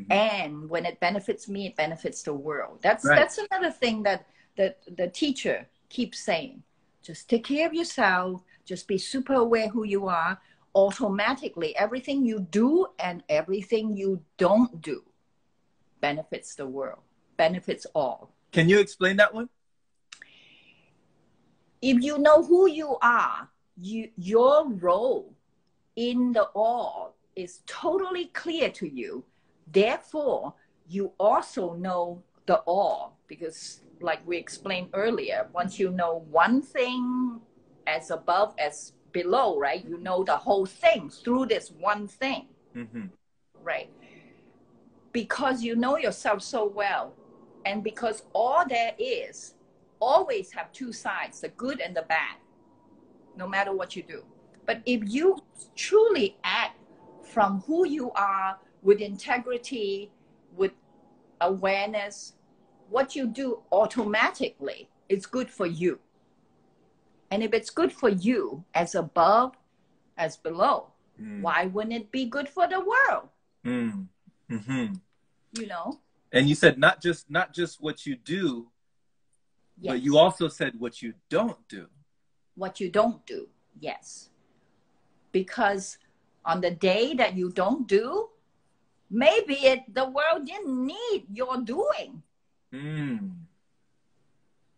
And when it benefits me, it benefits the world. That's another thing that the teacher keeps saying. Just take care of yourself. Just be super aware who you are. Automatically, everything you do and everything you don't do benefits the world, benefits all. Can you explain that one? If you know who you are, your role in the all is totally clear to you. Therefore, you also know the all, because like we explained earlier, once you know one thing as above as below, right? You know the whole thing through this one thing, right? Because you know yourself so well, and because all there is always have two sides, the good and the bad, no matter what you do. But if you truly act from who you are, with integrity, with awareness, what you do automatically is good for you. And if it's good for you, as above, as below, why wouldn't it be good for the world? And you said not just what you do, but you also said what you don't do. What you don't do, yes. Because on the day that you don't do, maybe the world didn't need your doing.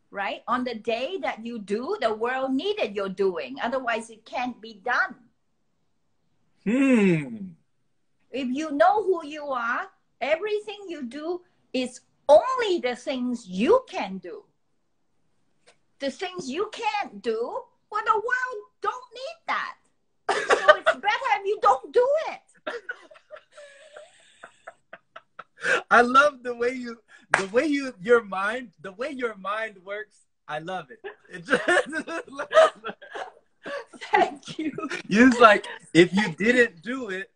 Right? On the day that you do, the world needed your doing. Otherwise, it can't be done. If you know who you are, everything you do is only the things you can do. The things you can't do, well, the world don't need that. So it's better if you don't do it. I love the way your mind works. I love it. Thank you. It's like, if you didn't do it,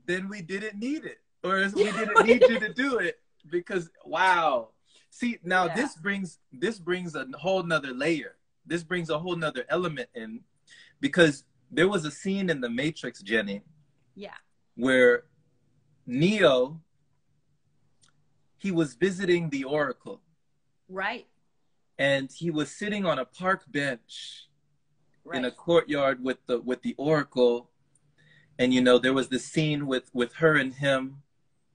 then we didn't need it, or we didn't need you to do it, because wow. See, now this brings a whole nother layer. This brings a whole nother element in, because there was a scene in The Matrix, Jenny, where Neo, he was visiting the Oracle. Right. And he was sitting on a park bench in a courtyard with the Oracle. And, there was this scene with her and him.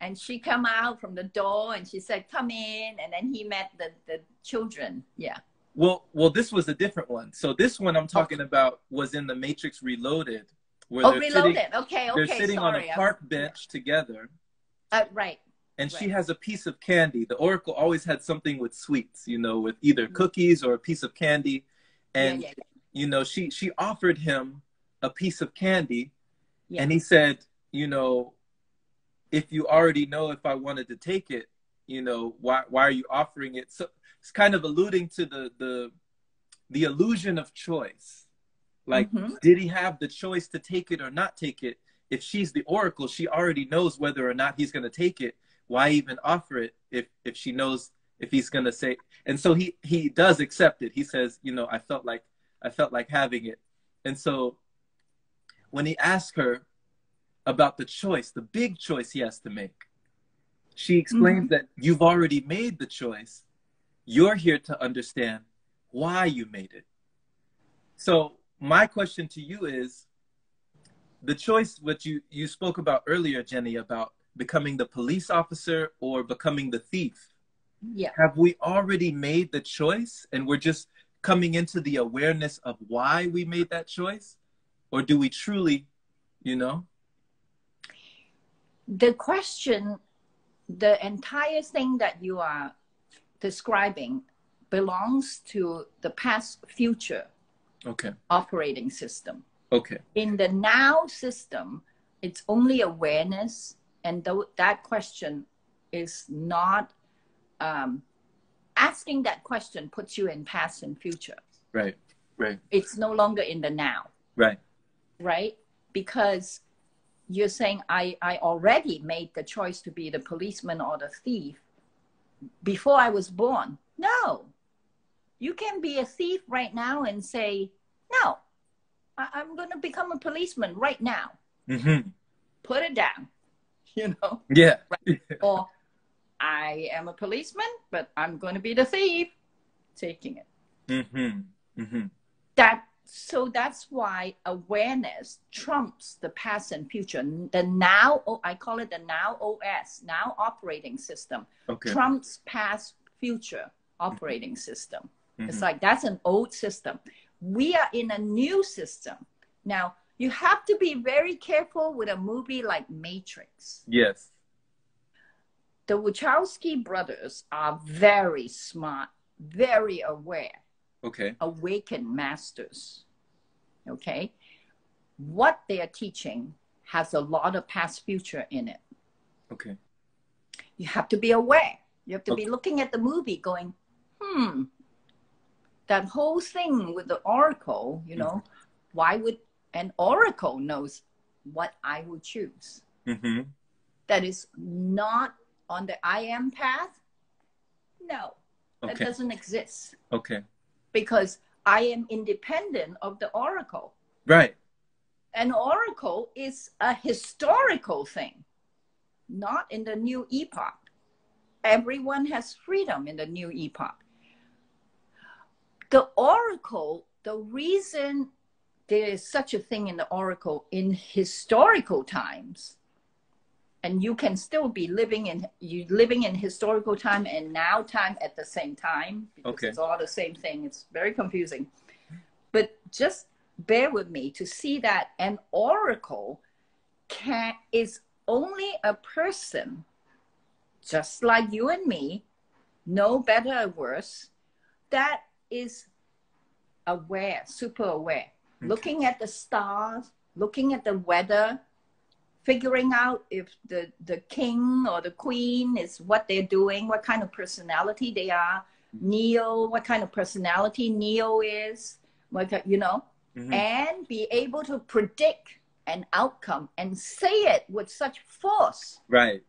And she come out from the door and she said, come in. And then he met the children. Yeah. Well, this was a different one. So this one I'm talking about was in The Matrix Reloaded. Where Reloaded. They're sitting on a park bench together. Right. And she has a piece of candy. The Oracle always had something with sweets, with either cookies or a piece of candy. And, she offered him a piece of candy. Yeah. And he said, if you already know if I wanted to take it, why are you offering it? So it's kind of alluding to the illusion of choice. Like, did he have the choice to take it or not take it? If she's the Oracle, she already knows whether or not he's going to take it. Why even offer it if she knows if he's going to say? And so he does accept it. He says, I felt like having it. And so when he asked her, about the choice, the big choice he has to make. She explains that you've already made the choice. You're here to understand why you made it. So my question to you is, the choice, what you spoke about earlier, Jenny, about becoming the police officer or becoming the thief. Yeah. Have we already made the choice and we're just coming into the awareness of why we made that choice? Or do we truly, you know? The question, the entire thing that you are describing belongs to the past future operating system. Okay. In the now system, it's only awareness, and that question is not asking that question puts you in past and future. Right. Right. It's no longer in the now. Right. Right? Because you're saying I already made the choice to be the policeman or the thief before I was born. No. You can be a thief right now and say, no, I'm going to become a policeman right now. Put it down, you know? Yeah. Right? Or I am a policeman, but I'm going to be the thief, taking it. So that's why awareness trumps the past and future. The now, I call it the now OS, now operating system, trumps past future operating system. It's like, that's an old system. We are in a new system. Now, you have to be very careful with a movie like Matrix. Yes. The Wachowski brothers are very smart, very aware. Okay. Awakened masters. Okay. What they are teaching has a lot of past future in it. Okay. You have to be aware. You have to be looking at the movie going, that whole thing with the oracle, you know, why would an oracle knows what I would choose? That is not on the I am path? No, that doesn't exist. Okay. Because I am independent of the oracle. Right. An oracle is a historical thing, not in the new epoch. Everyone has freedom in the new epoch. The oracle, the reason there is such a thing in the oracle in historical times, and you can still be living in historical time and now time at the same time, because it's all the same thing. It's very confusing. But just bear with me to see that an oracle is only a person, just like you and me, no better or worse, that is aware, super aware, looking at the stars, looking at the weather, figuring out if the king or the queen is what they're doing, what kind of personality they are, Neo, what kind of personality Neo is, what, you know, and be able to predict an outcome and say it with such force. Right.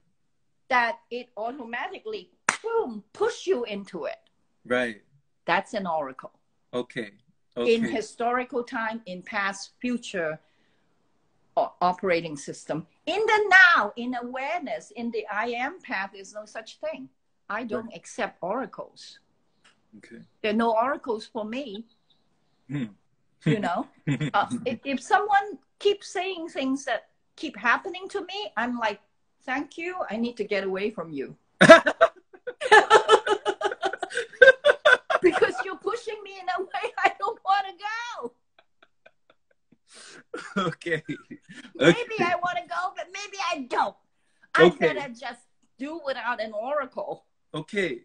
That it automatically, boom, push you into it. Right. That's an oracle. Okay. In historical time, in past, future operating system. In the now, in awareness, in the I am path, there's no such thing. I don't accept oracles. Okay. There are no oracles for me. You know? If someone keeps saying things that keep happening to me, I'm like, thank you, I need to get away from you. Because you're pushing me in a way I don't want to go. Okay. Maybe I want to go, but maybe I don't. I better just do without an oracle. Okay.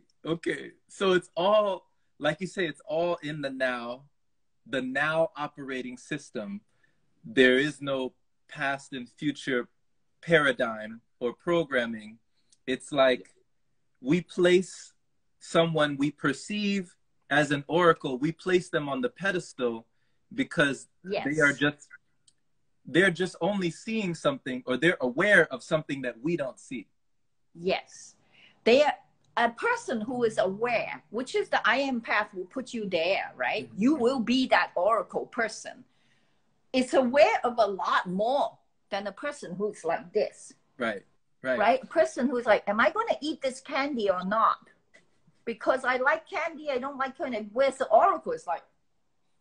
So it's all, like you say, it's all in the now operating system. There is no past and future paradigm or programming. It's like we place someone we perceive as an oracle, we place them on the pedestal because they're just only seeing something, or they're aware of something that we don't see. Yes. They are a person who is aware, which is the I am path will put you there, right? You will be that oracle person. It's aware of a lot more than a person who's like this. Right. Right. Right? A person who's like, am I going to eat this candy or not? Because I like candy, I don't like candy. Where's the oracle? It's like,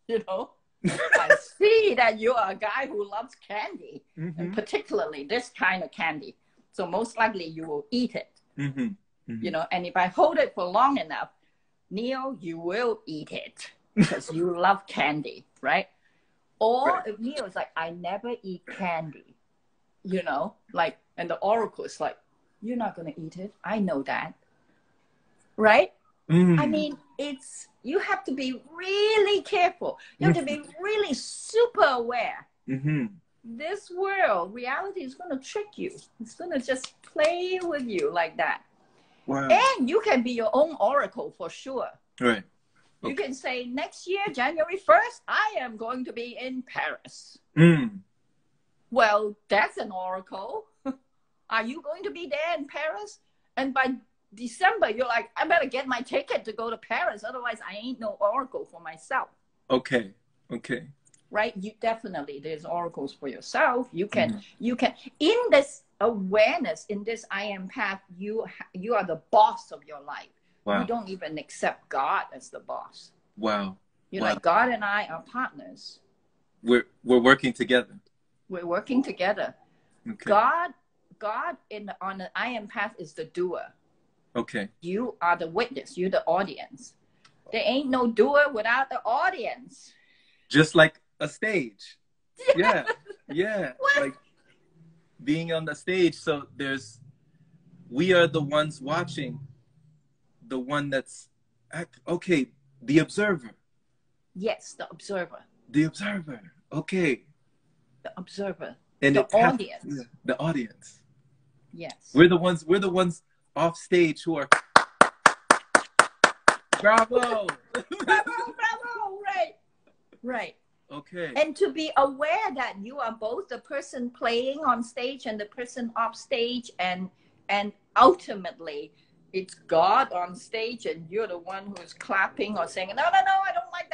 you know, I see that you are a guy who loves candy, and particularly this kind of candy. So most likely you will eat it. You know, and if I hold it for long enough, Neil, you will eat it because you love candy, right? Or if Neil is like, I never eat candy, you know, like, and the oracle is like, you're not going to eat it. I know that. Right? I mean, you have to be really careful. You have to be really super aware. This world, reality is going to trick you. It's going to just play with you like that. Wow. And you can be your own oracle for sure. Right. You can say, next year, January 1st, I am going to be in Paris. Well, that's an oracle. Are you going to be there in Paris? And by December, you're like, I better get my ticket to go to Paris. Otherwise, I ain't no oracle for myself. Okay. Okay. Right? You definitely, there's oracles for yourself. You can, in this awareness, in this I am path, you are the boss of your life. Wow. You don't even accept God as the boss. Wow. You're like, God and I are partners. We're working together. We're working together. Okay. God on the I am path is the doer. Okay. You are the witness. You're the audience. There ain't no doer without the audience. Just like a stage. Yeah. Yeah. What? Like being on the stage. So we are the ones watching. The one that's, okay, the observer. Yes, the observer. The observer. Okay. The observer. And the audience. The audience. Yes. We're the ones off stage who are bravo. Bravo. Right. Okay. And to be aware that you are both the person playing on stage and the person off stage, and ultimately it's God on stage and you're the one who's clapping or saying, no, I don't like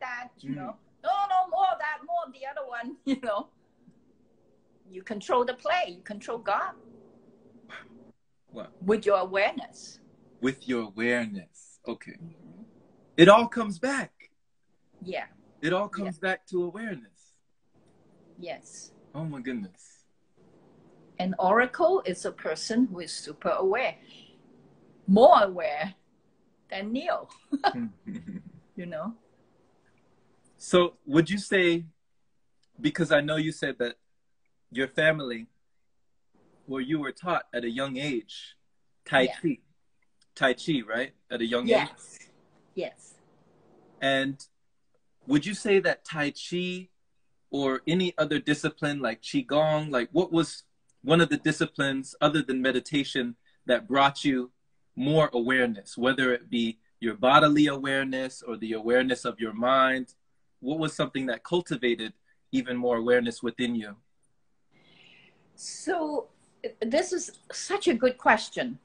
that, you know. No, more of that, more of the other one, you know. You control the play, you control God. Wow. With your awareness. With your awareness. Okay. It all comes back. Yeah. It all comes back to awareness. Yes. Oh my goodness. An oracle is a person who is super aware. More aware than Neil. You know? So would you say, because I know you said that your family, where you were taught at a young age, Tai Chi, right? At a young age? Yes. And would you say that Tai Chi or any other discipline like Qigong, like what was one of the disciplines other than meditation that brought you more awareness, whether it be your bodily awareness or the awareness of your mind? What was something that cultivated even more awareness within you? So this is such a good question.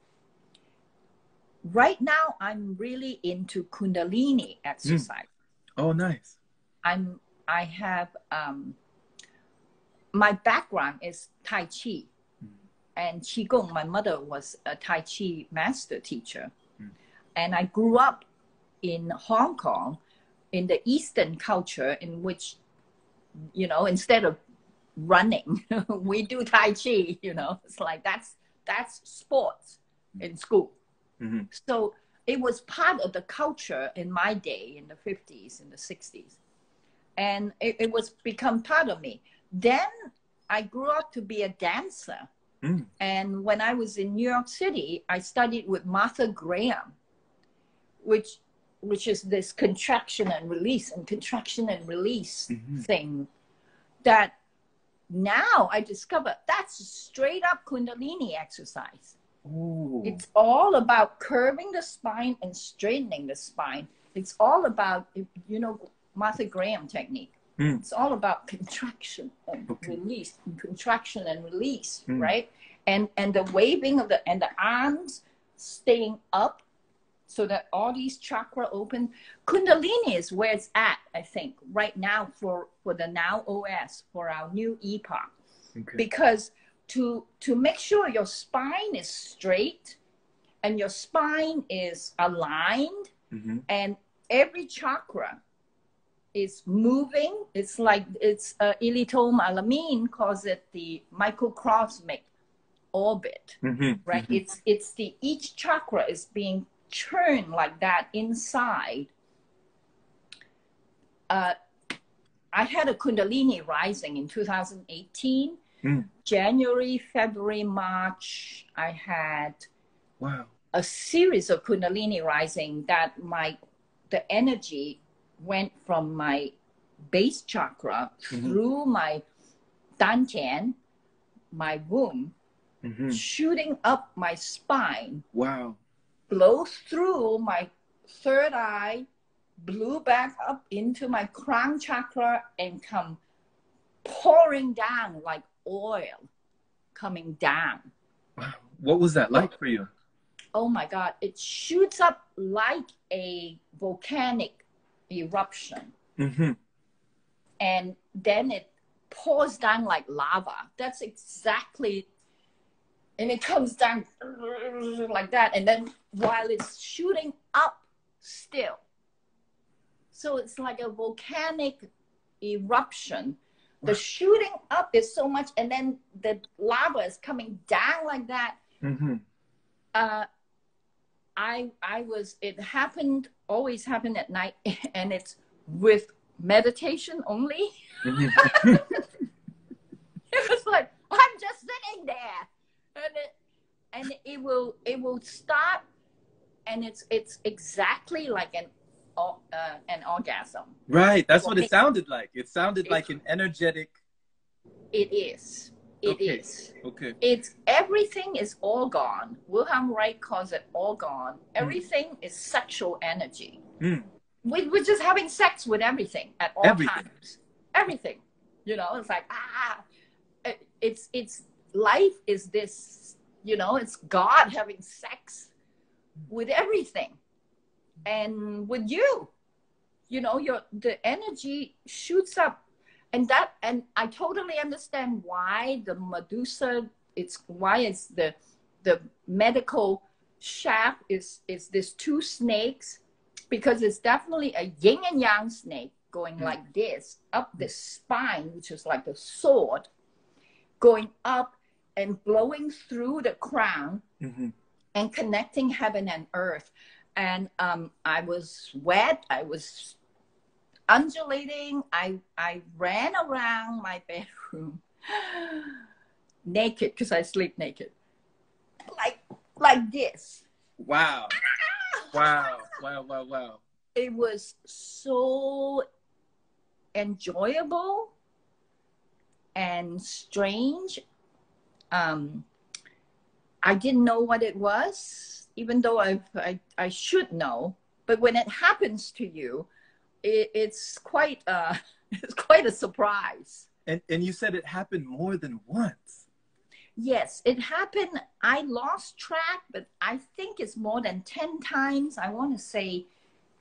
Right now, I'm really into kundalini exercise. Oh, nice. I have, my background is Tai Chi and Qigong. My mother was a Tai Chi master teacher. And I grew up in Hong Kong in the Eastern culture in which, you know, instead of running, we do Tai Chi, you know, it's like that's sports in school. So it was part of the culture in my day, in the 50s, in the 60s. And it was become part of me. Then I grew up to be a dancer. And when I was in New York City, I studied with Martha Graham, which is this contraction and release thing that now I discover that's straight up kundalini exercise. Ooh. It's all about curving the spine and straightening the spine. It's all about, you know, Martha Graham technique. It's all about contraction and release, and contraction and release, right? And the waving of the arms staying up so that all these chakra open. Kundalini is where it's at, I think, right now for the Now OS, for our new epoch. Okay. Because to make sure your spine is straight and your spine is aligned, and every chakra is moving. It's like, it's Ilitome Alamin calls it the microcosmic orbit, right? It's the, each chakra is being churned like that inside. I had a kundalini rising in 2018. January, February, March, I had a series of kundalini rising that the energy went from my base chakra through my dantian, my womb, shooting up my spine. Wow. Blow through my third eye, blew back up into my crown chakra, and come pouring down like oil coming down. Wow. What was that like for you? Oh my God. It shoots up like a volcanic eruption. And then it pours down like lava. That's exactly, and it comes down like that. And then while it's shooting up still. So it's like a volcanic eruption. The shooting up is so much, and then the lava is coming down like that. It happened, always happened at night, and it's with meditation only. It was like, I'm just sitting there, and it will start, and it's exactly like an orgasm. Right, that's what it sounded like. It sounded like an energetic. It is. It is. Okay. It's, everything is all gone. Wilhelm Reich calls it all gone. Everything is sexual energy. We're just having sex with everything at all times. Everything. You know, it's like, it's life is this, you know, it's God having sex with everything. And with you, you know, the energy shoots up, and I totally understand why the Medusa, why it's the medical shaft is this two snakes, because it's definitely a yin and yang snake going like this up the spine, which is like a sword, going up and blowing through the crown and connecting heaven and earth. And I was wet, I was undulating, I ran around my bedroom naked, because I sleep naked, like this. Wow. Wow. It was so enjoyable and strange. I didn't know what it was, even though I should know. But when it happens to you, it's quite a surprise. And you said it happened more than once. Yes, it happened. I lost track, but I think it's more than 10 times. I want to say,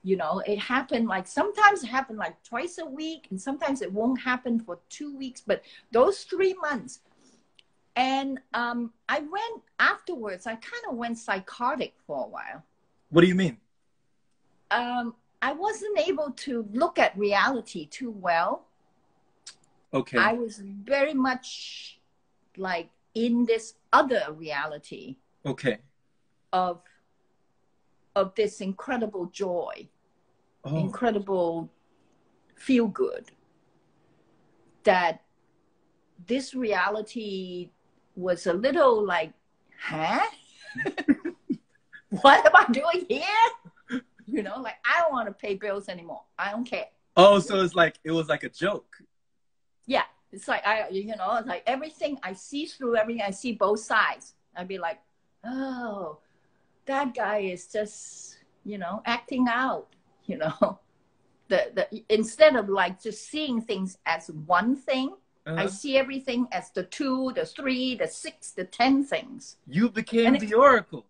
you know, it happened like, sometimes it happened like twice a week, and sometimes it won't happen for 2 weeks, but those 3 months. And I went afterwards, I kind of went psychotic for a while. What do you mean? I wasn't able to look at reality too well. Okay. I was very much like in this other reality. Okay. Of this incredible joy, incredible feel good, that this reality was a little like, huh? What am I doing here? You know, like, I don't want to pay bills anymore. I don't care. Oh, so it was like a joke. Yeah. It's like, it's like everything I see through, everything I see both sides. I'd be like, oh, that guy is just, you know, acting out, you know. Instead of like just seeing things as one thing, I see everything as the 2, the 3, the 6, the 10 things. You became the oracle.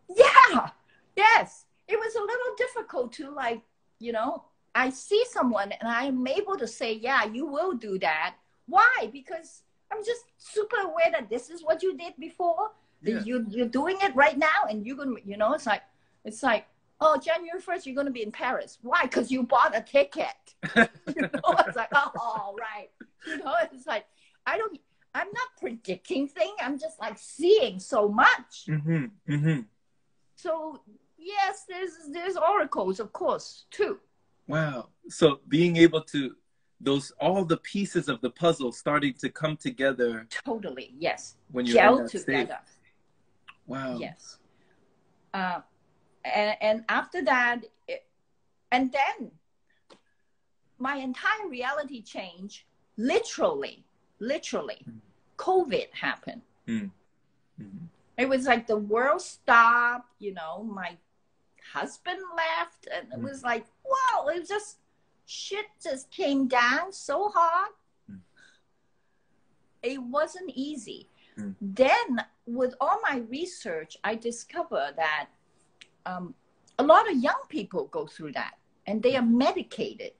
Yeah. Yes. It was a little difficult to, like, you know, I see someone and I'm able to say, yeah, you will do that. Why? Because I'm just super aware that this is what you did before. Yeah. You're doing it right now, and you're gonna, you know, it's like, oh, January 1st, you're gonna be in Paris. Why? Because you bought a ticket. You know, it's like, oh, right. You know, it's like, I'm not predicting things. I'm just like seeing so much. So yes, there's oracles, of course, too. Wow. So being able to, all the pieces of the puzzle starting to come together. Totally, yes. When you're gel in that together. State. Wow. Yes. And after that, and then my entire reality changed. Literally, COVID happened. It was like the world stopped. You know, my husband left, and it was like, wow, it was just shit just came down so hard. It wasn't easy. Then with all my research, I discovered that a lot of young people go through that, and they are medicated.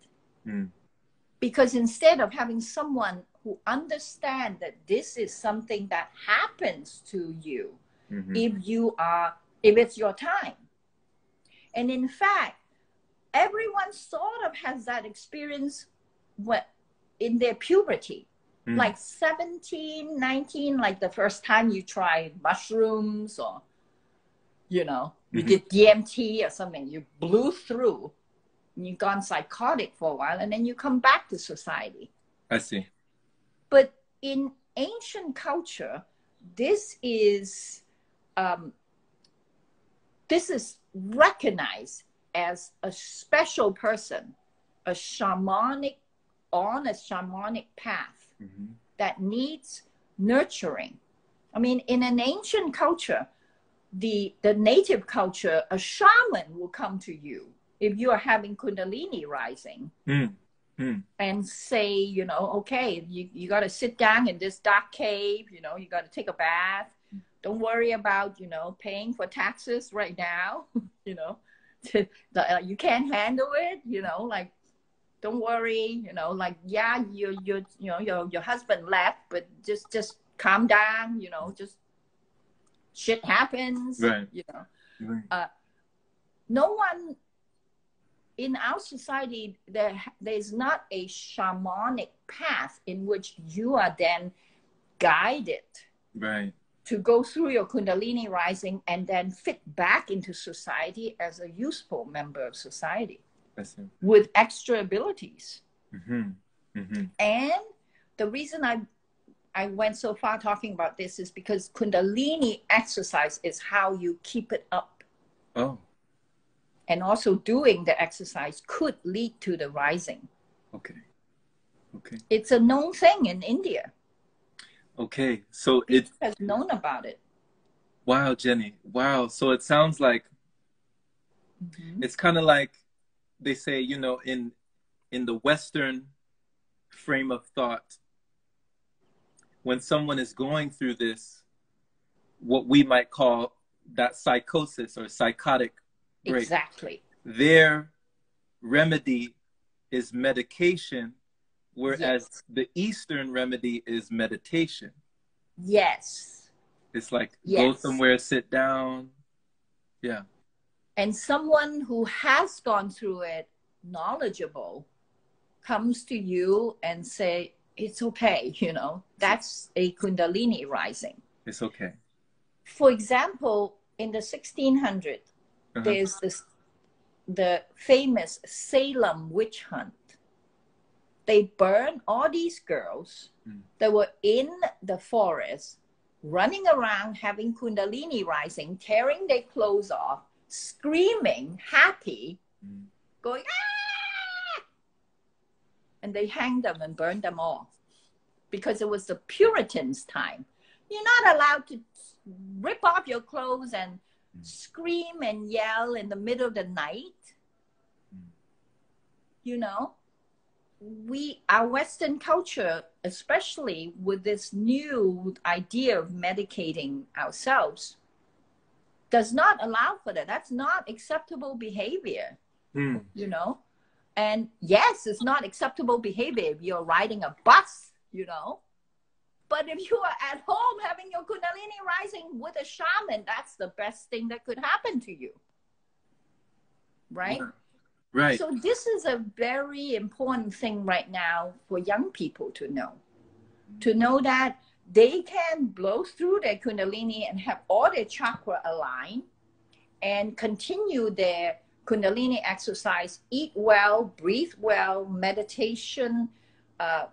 Because instead of having someone who understands that this is something that happens to you, if it's your time. And in fact, everyone sort of has that experience in their puberty. Like 17, 19, like the first time you tried mushrooms, or, you know, you did DMT or something, you blew through, and you've gone psychotic for a while, and then you come back to society. I see. But in ancient culture, this is recognized as a special person, a shamanic path that needs nurturing. I mean, in an ancient culture, the native culture, a shaman will come to you if you are having kundalini rising and say, you know, okay, you got to sit down in this dark cave, you know, you got to take a bath. Don't worry about, you know, paying for taxes right now, you know, you can't handle it, you know, like, don't worry, you know, like, yeah, your husband left, but just calm down, you know, just shit happens, right. You know. No one in our society, there's not a shamanic path in which you are then guided to go through your kundalini rising and then fit back into society as a useful member of society with extra abilities. And the reason I went so far talking about this is because kundalini exercise is how you keep it up. Oh. And also doing the exercise could lead to the rising. Okay. It's a known thing in India. Okay. So it has known about it. Wow, Jenny. Wow. So it sounds like it's kind of like they say, you know, in the Western frame of thought, when someone is going through this, what we might call that psychosis or psychotic break, exactly, their remedy is medication, whereas the Eastern remedy is meditation. Yes. It's like go somewhere, sit down. Yeah. And someone who has gone through it, knowledgeable, comes to you and say, it's okay, you know, that's a kundalini rising. It's okay. For example, in the 1600s, there's the famous Salem witch hunt. They burned all these girls that were in the forest, running around having kundalini rising, tearing their clothes off, screaming, happy, going, ah! And they hanged them and burned them all because it was the Puritans' time. You're not allowed to rip off your clothes and scream and yell in the middle of the night. You know, our Western culture, especially with this new idea of medicating ourselves, does not allow for that. That's not acceptable behavior, you know. And yes, it's not acceptable behavior if you're riding a bus, you know. But if you are at home having your kundalini rising with a shaman, that's the best thing that could happen to you. Right? Right. So this is a very important thing right now for young people to know that they can blow through their kundalini and have all their chakra aligned and continue their kundalini exercise, eat well, breathe well, meditation,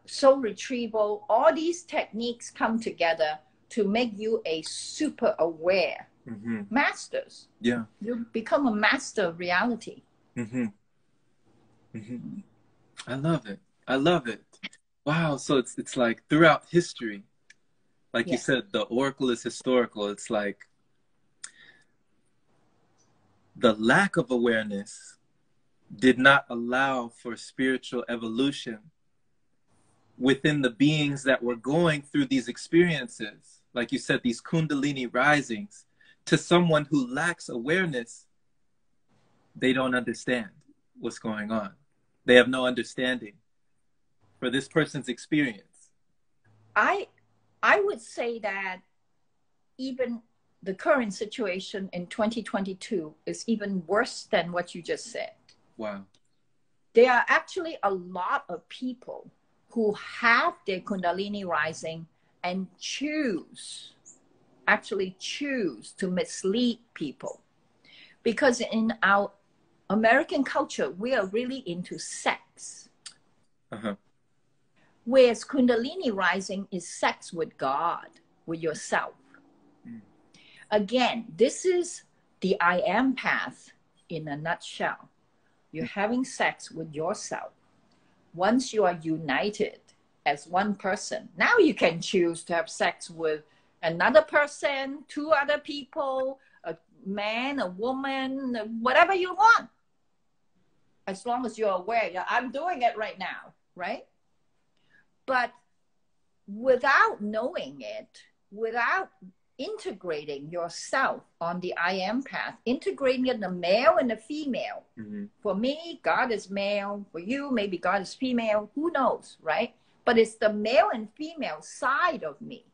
soul retrieval. All these techniques come together to make you a super aware masters. Yeah. You become a master of reality. I love it. I love it. Wow. So it's like throughout history, like you said, the oracle is historical. It's like the lack of awareness did not allow for spiritual evolution within the beings that were going through these experiences. Like you said, these kundalini risings, to someone who lacks awareness, they don't understand what's going on. They have no understanding for this person's experience. I would say that even the current situation in 2022 is even worse than what you just said. Wow. There are actually a lot of people who have their kundalini rising and actually choose to mislead people. Because in our American culture, we are really into sex. Whereas kundalini rising is sex with God, with yourself. Again, this is the I am path in a nutshell. You're having sex with yourself. Once you are united as one person, now you can choose to have sex with another person, two other people, a man, a woman, whatever you want. As long as you're aware, I'm doing it right now, right? But without knowing it, without integrating yourself on the I am path, integrating the male and the female. For me, God is male. For you, maybe God is female. Who knows, right? But it's the male and female side of me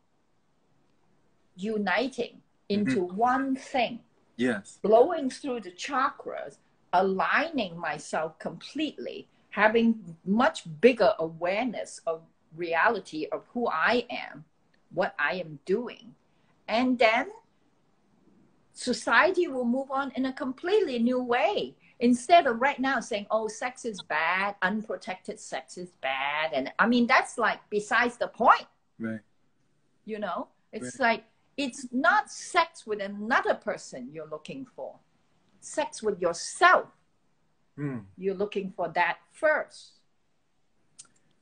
uniting into one thing. Yes. Blowing through the chakras, aligning myself completely, having much bigger awareness of reality of who I am, what I am doing. And then society will move on in a completely new way. Instead of right now saying, oh, sex is bad, unprotected sex is bad. And I mean, that's like besides the point. Right. You know, it's like, it's not sex with another person you're looking for. Sex with yourself. You're looking for that first.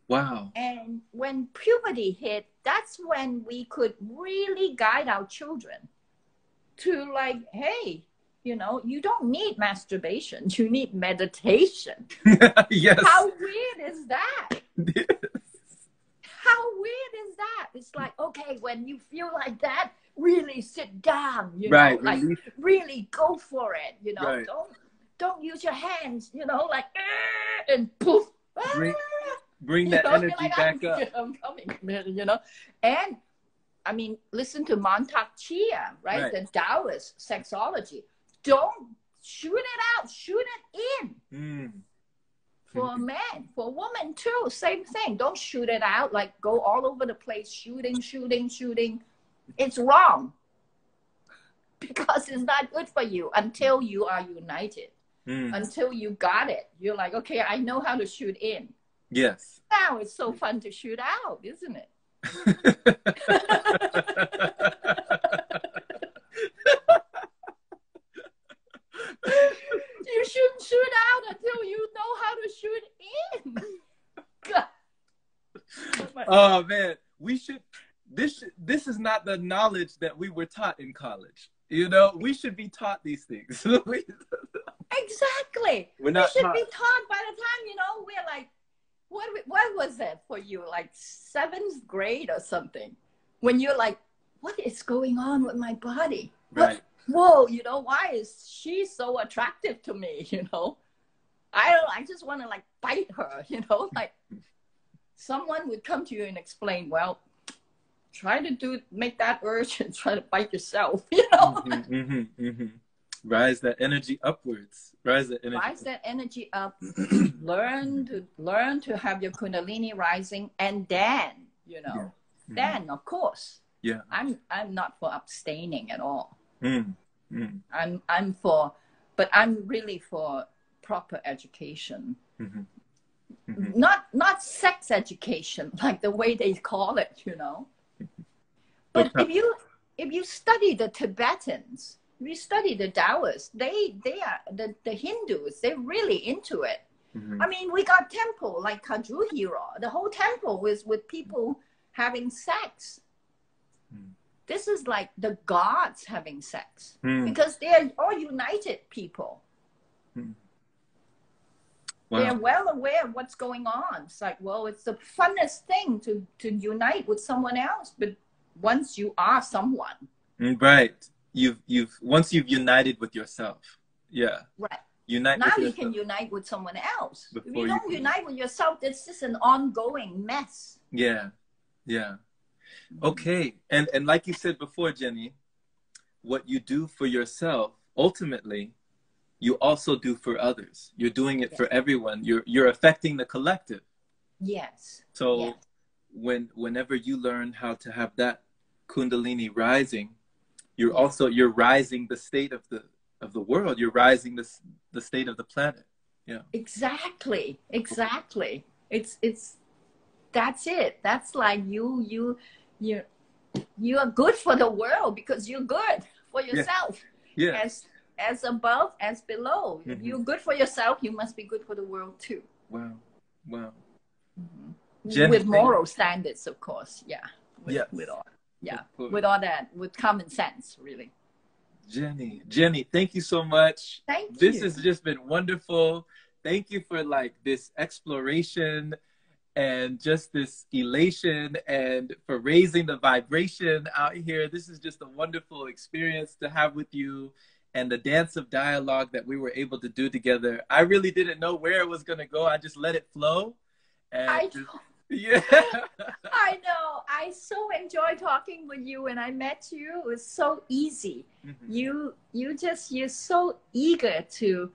Wow. And when puberty hit, that's when we could really guide our children to like, hey, you know, you don't need masturbation. You need meditation. Yes. How weird is that? Yes. How weird is that? It's like, okay, when you feel like that, really sit down, you know, like really go for it, you know, don't use your hands, you know, like, and poof. Bring that energy like, back up. I'm coming, you know. And I mean, listen to Montauk Chia, right? The Taoist sexology. Don't shoot it out, shoot it in. For a man, for a woman too, same thing. Don't shoot it out, like go all over the place, shooting. It's wrong. Because it's not good for you until you are united. Until you got it. You're like, okay, I know how to shoot in. Yes. Now it's so fun to shoot out, isn't it? You shouldn't shoot out until you know how to shoot in. Oh man, we should. This is not the knowledge that we were taught in college. You know, we should be taught these things. Exactly. We should be taught by the time, you know, we're like, what was that for you? Like 7th grade or something? When you're like, what is going on with my body? Right. Whoa, you know, why is she so attractive to me? You know, I just want to like bite her, you know, like someone would come to you and explain, well, try to make that urge and try to bite yourself, you know. Rise that energy upwards. Rise that energy up. learn to have your kundalini rising, and then, you know, then of course, I'm not for abstaining at all. I'm for, but I'm really for proper education. Not sex education like the way they call it, you know. But if you study the Tibetans, if you study the Taoists, they are the Hindus, they're really into it. I mean, we got temple like Kajuhira. The whole temple is with people having sex. This is like the gods having sex because they're all united people. Wow. They're well aware of what's going on. It's like, well, it's the funnest thing to unite with someone else. But once you are someone, right? Once you've united with yourself, right. Unite. Now you can unite with someone else. If you don't unite with yourself, it's just an ongoing mess. Yeah. Okay, and like you said before, Jenny, what you do for yourself, ultimately, you also do for others. You're doing it for everyone. You're affecting the collective. Yes. So whenever you learn how to have that kundalini rising, you're rising the state of the world. You're rising the state of the planet. Yeah. Exactly. It's that's it. That's like you are good for the world because you're good for yourself. As above as below. If you're good for yourself, you must be good for the world too. Wow. Jenny, with moral standards, of course. With all that, with common sense, really. Jenny, thank you so much. Thank you. This has just been wonderful. Thank you for like this exploration and just this elation and for raising the vibration out here. This is just a wonderful experience to have with you. And the dance of dialogue that we were able to do together, I really didn't know where it was going to go. I just let it flow. And I know. I know. I so enjoy talking with you. When I met you, it was so easy. You're so eager to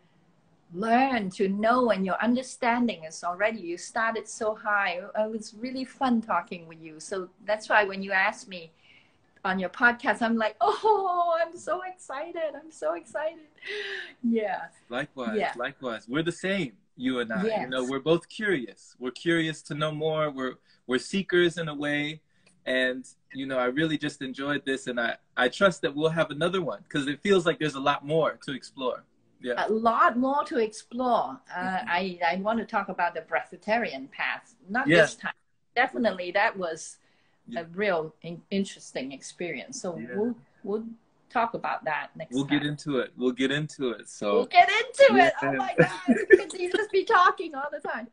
learn, to know, and your understanding is already, you started so high. It was really fun talking with you. So that's why when you asked me on your podcast, I'm like, oh, I'm so excited. Yeah. Likewise. We're the same, you and I. You know, we're both curious. We're curious to know more. We're seekers in a way. And, you know, I really just enjoyed this. And I trust that we'll have another one because it feels like there's a lot more to explore. Yeah. A lot more to explore. I want to talk about the breatharian path. Not this time. Definitely, that was a real interesting experience. So we'll talk about that next time. We'll get into it. So we'll get into it. Oh my God, you can just be talking all the time.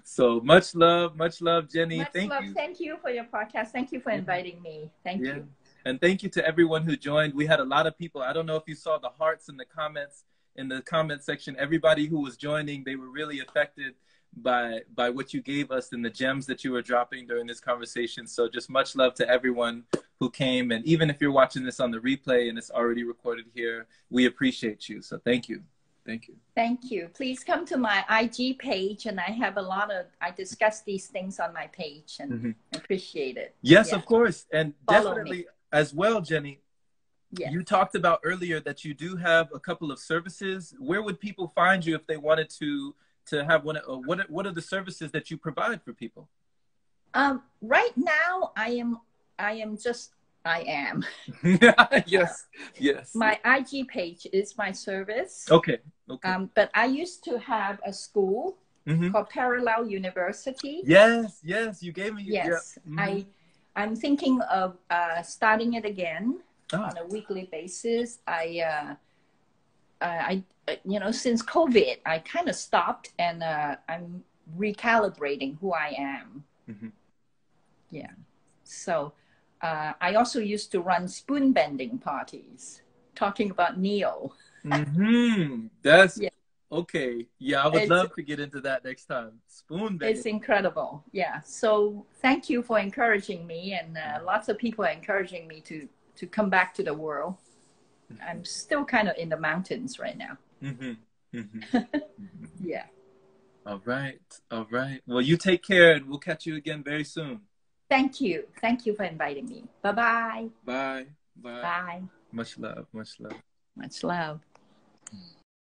So much love, Jenny. Thank you. Thank you for your podcast. Thank you for inviting me. Thank you. And thank you to everyone who joined. We had a lot of people. I don't know if you saw the hearts in the comment section. Everybody who was joining, they were really affected by what you gave us and the gems that you were dropping during this conversation. So just much love to everyone who came. And even if you're watching this on the replay and it's already recorded here, we appreciate you. So thank you. Thank you. Please come to my IG page, and I have I discuss these things on my page, and appreciate it. Yes, of course. And definitely as well, Jenny, you talked about earlier that you do have a couple of services. Where would people find you if they wanted to have one? What are the services that you provide for people? Right now, I am. Yes. My IG page is my service. Okay. But I used to have a school called Parallel University. Yes, you gave me. Yes, I'm thinking of starting it again on a weekly basis. I since COVID, I kind of stopped, and I'm recalibrating who I am. Yeah. So I also used to run spoon bending parties, talking about Neo. That's Okay. Yeah, I would It's love to get into that next time. Spoon it's begging. incredible. Yeah. So thank you for encouraging me, and lots of people are encouraging me to come back to the world. I'm still kind of in the mountains right now. Mm-hmm. Mm-hmm. Yeah. All right. All right. Well, you take care, and we'll catch you again very soon. Thank you. Thank you for inviting me. Bye-bye. Bye. Bye. Bye. Much love. Much love. Much love.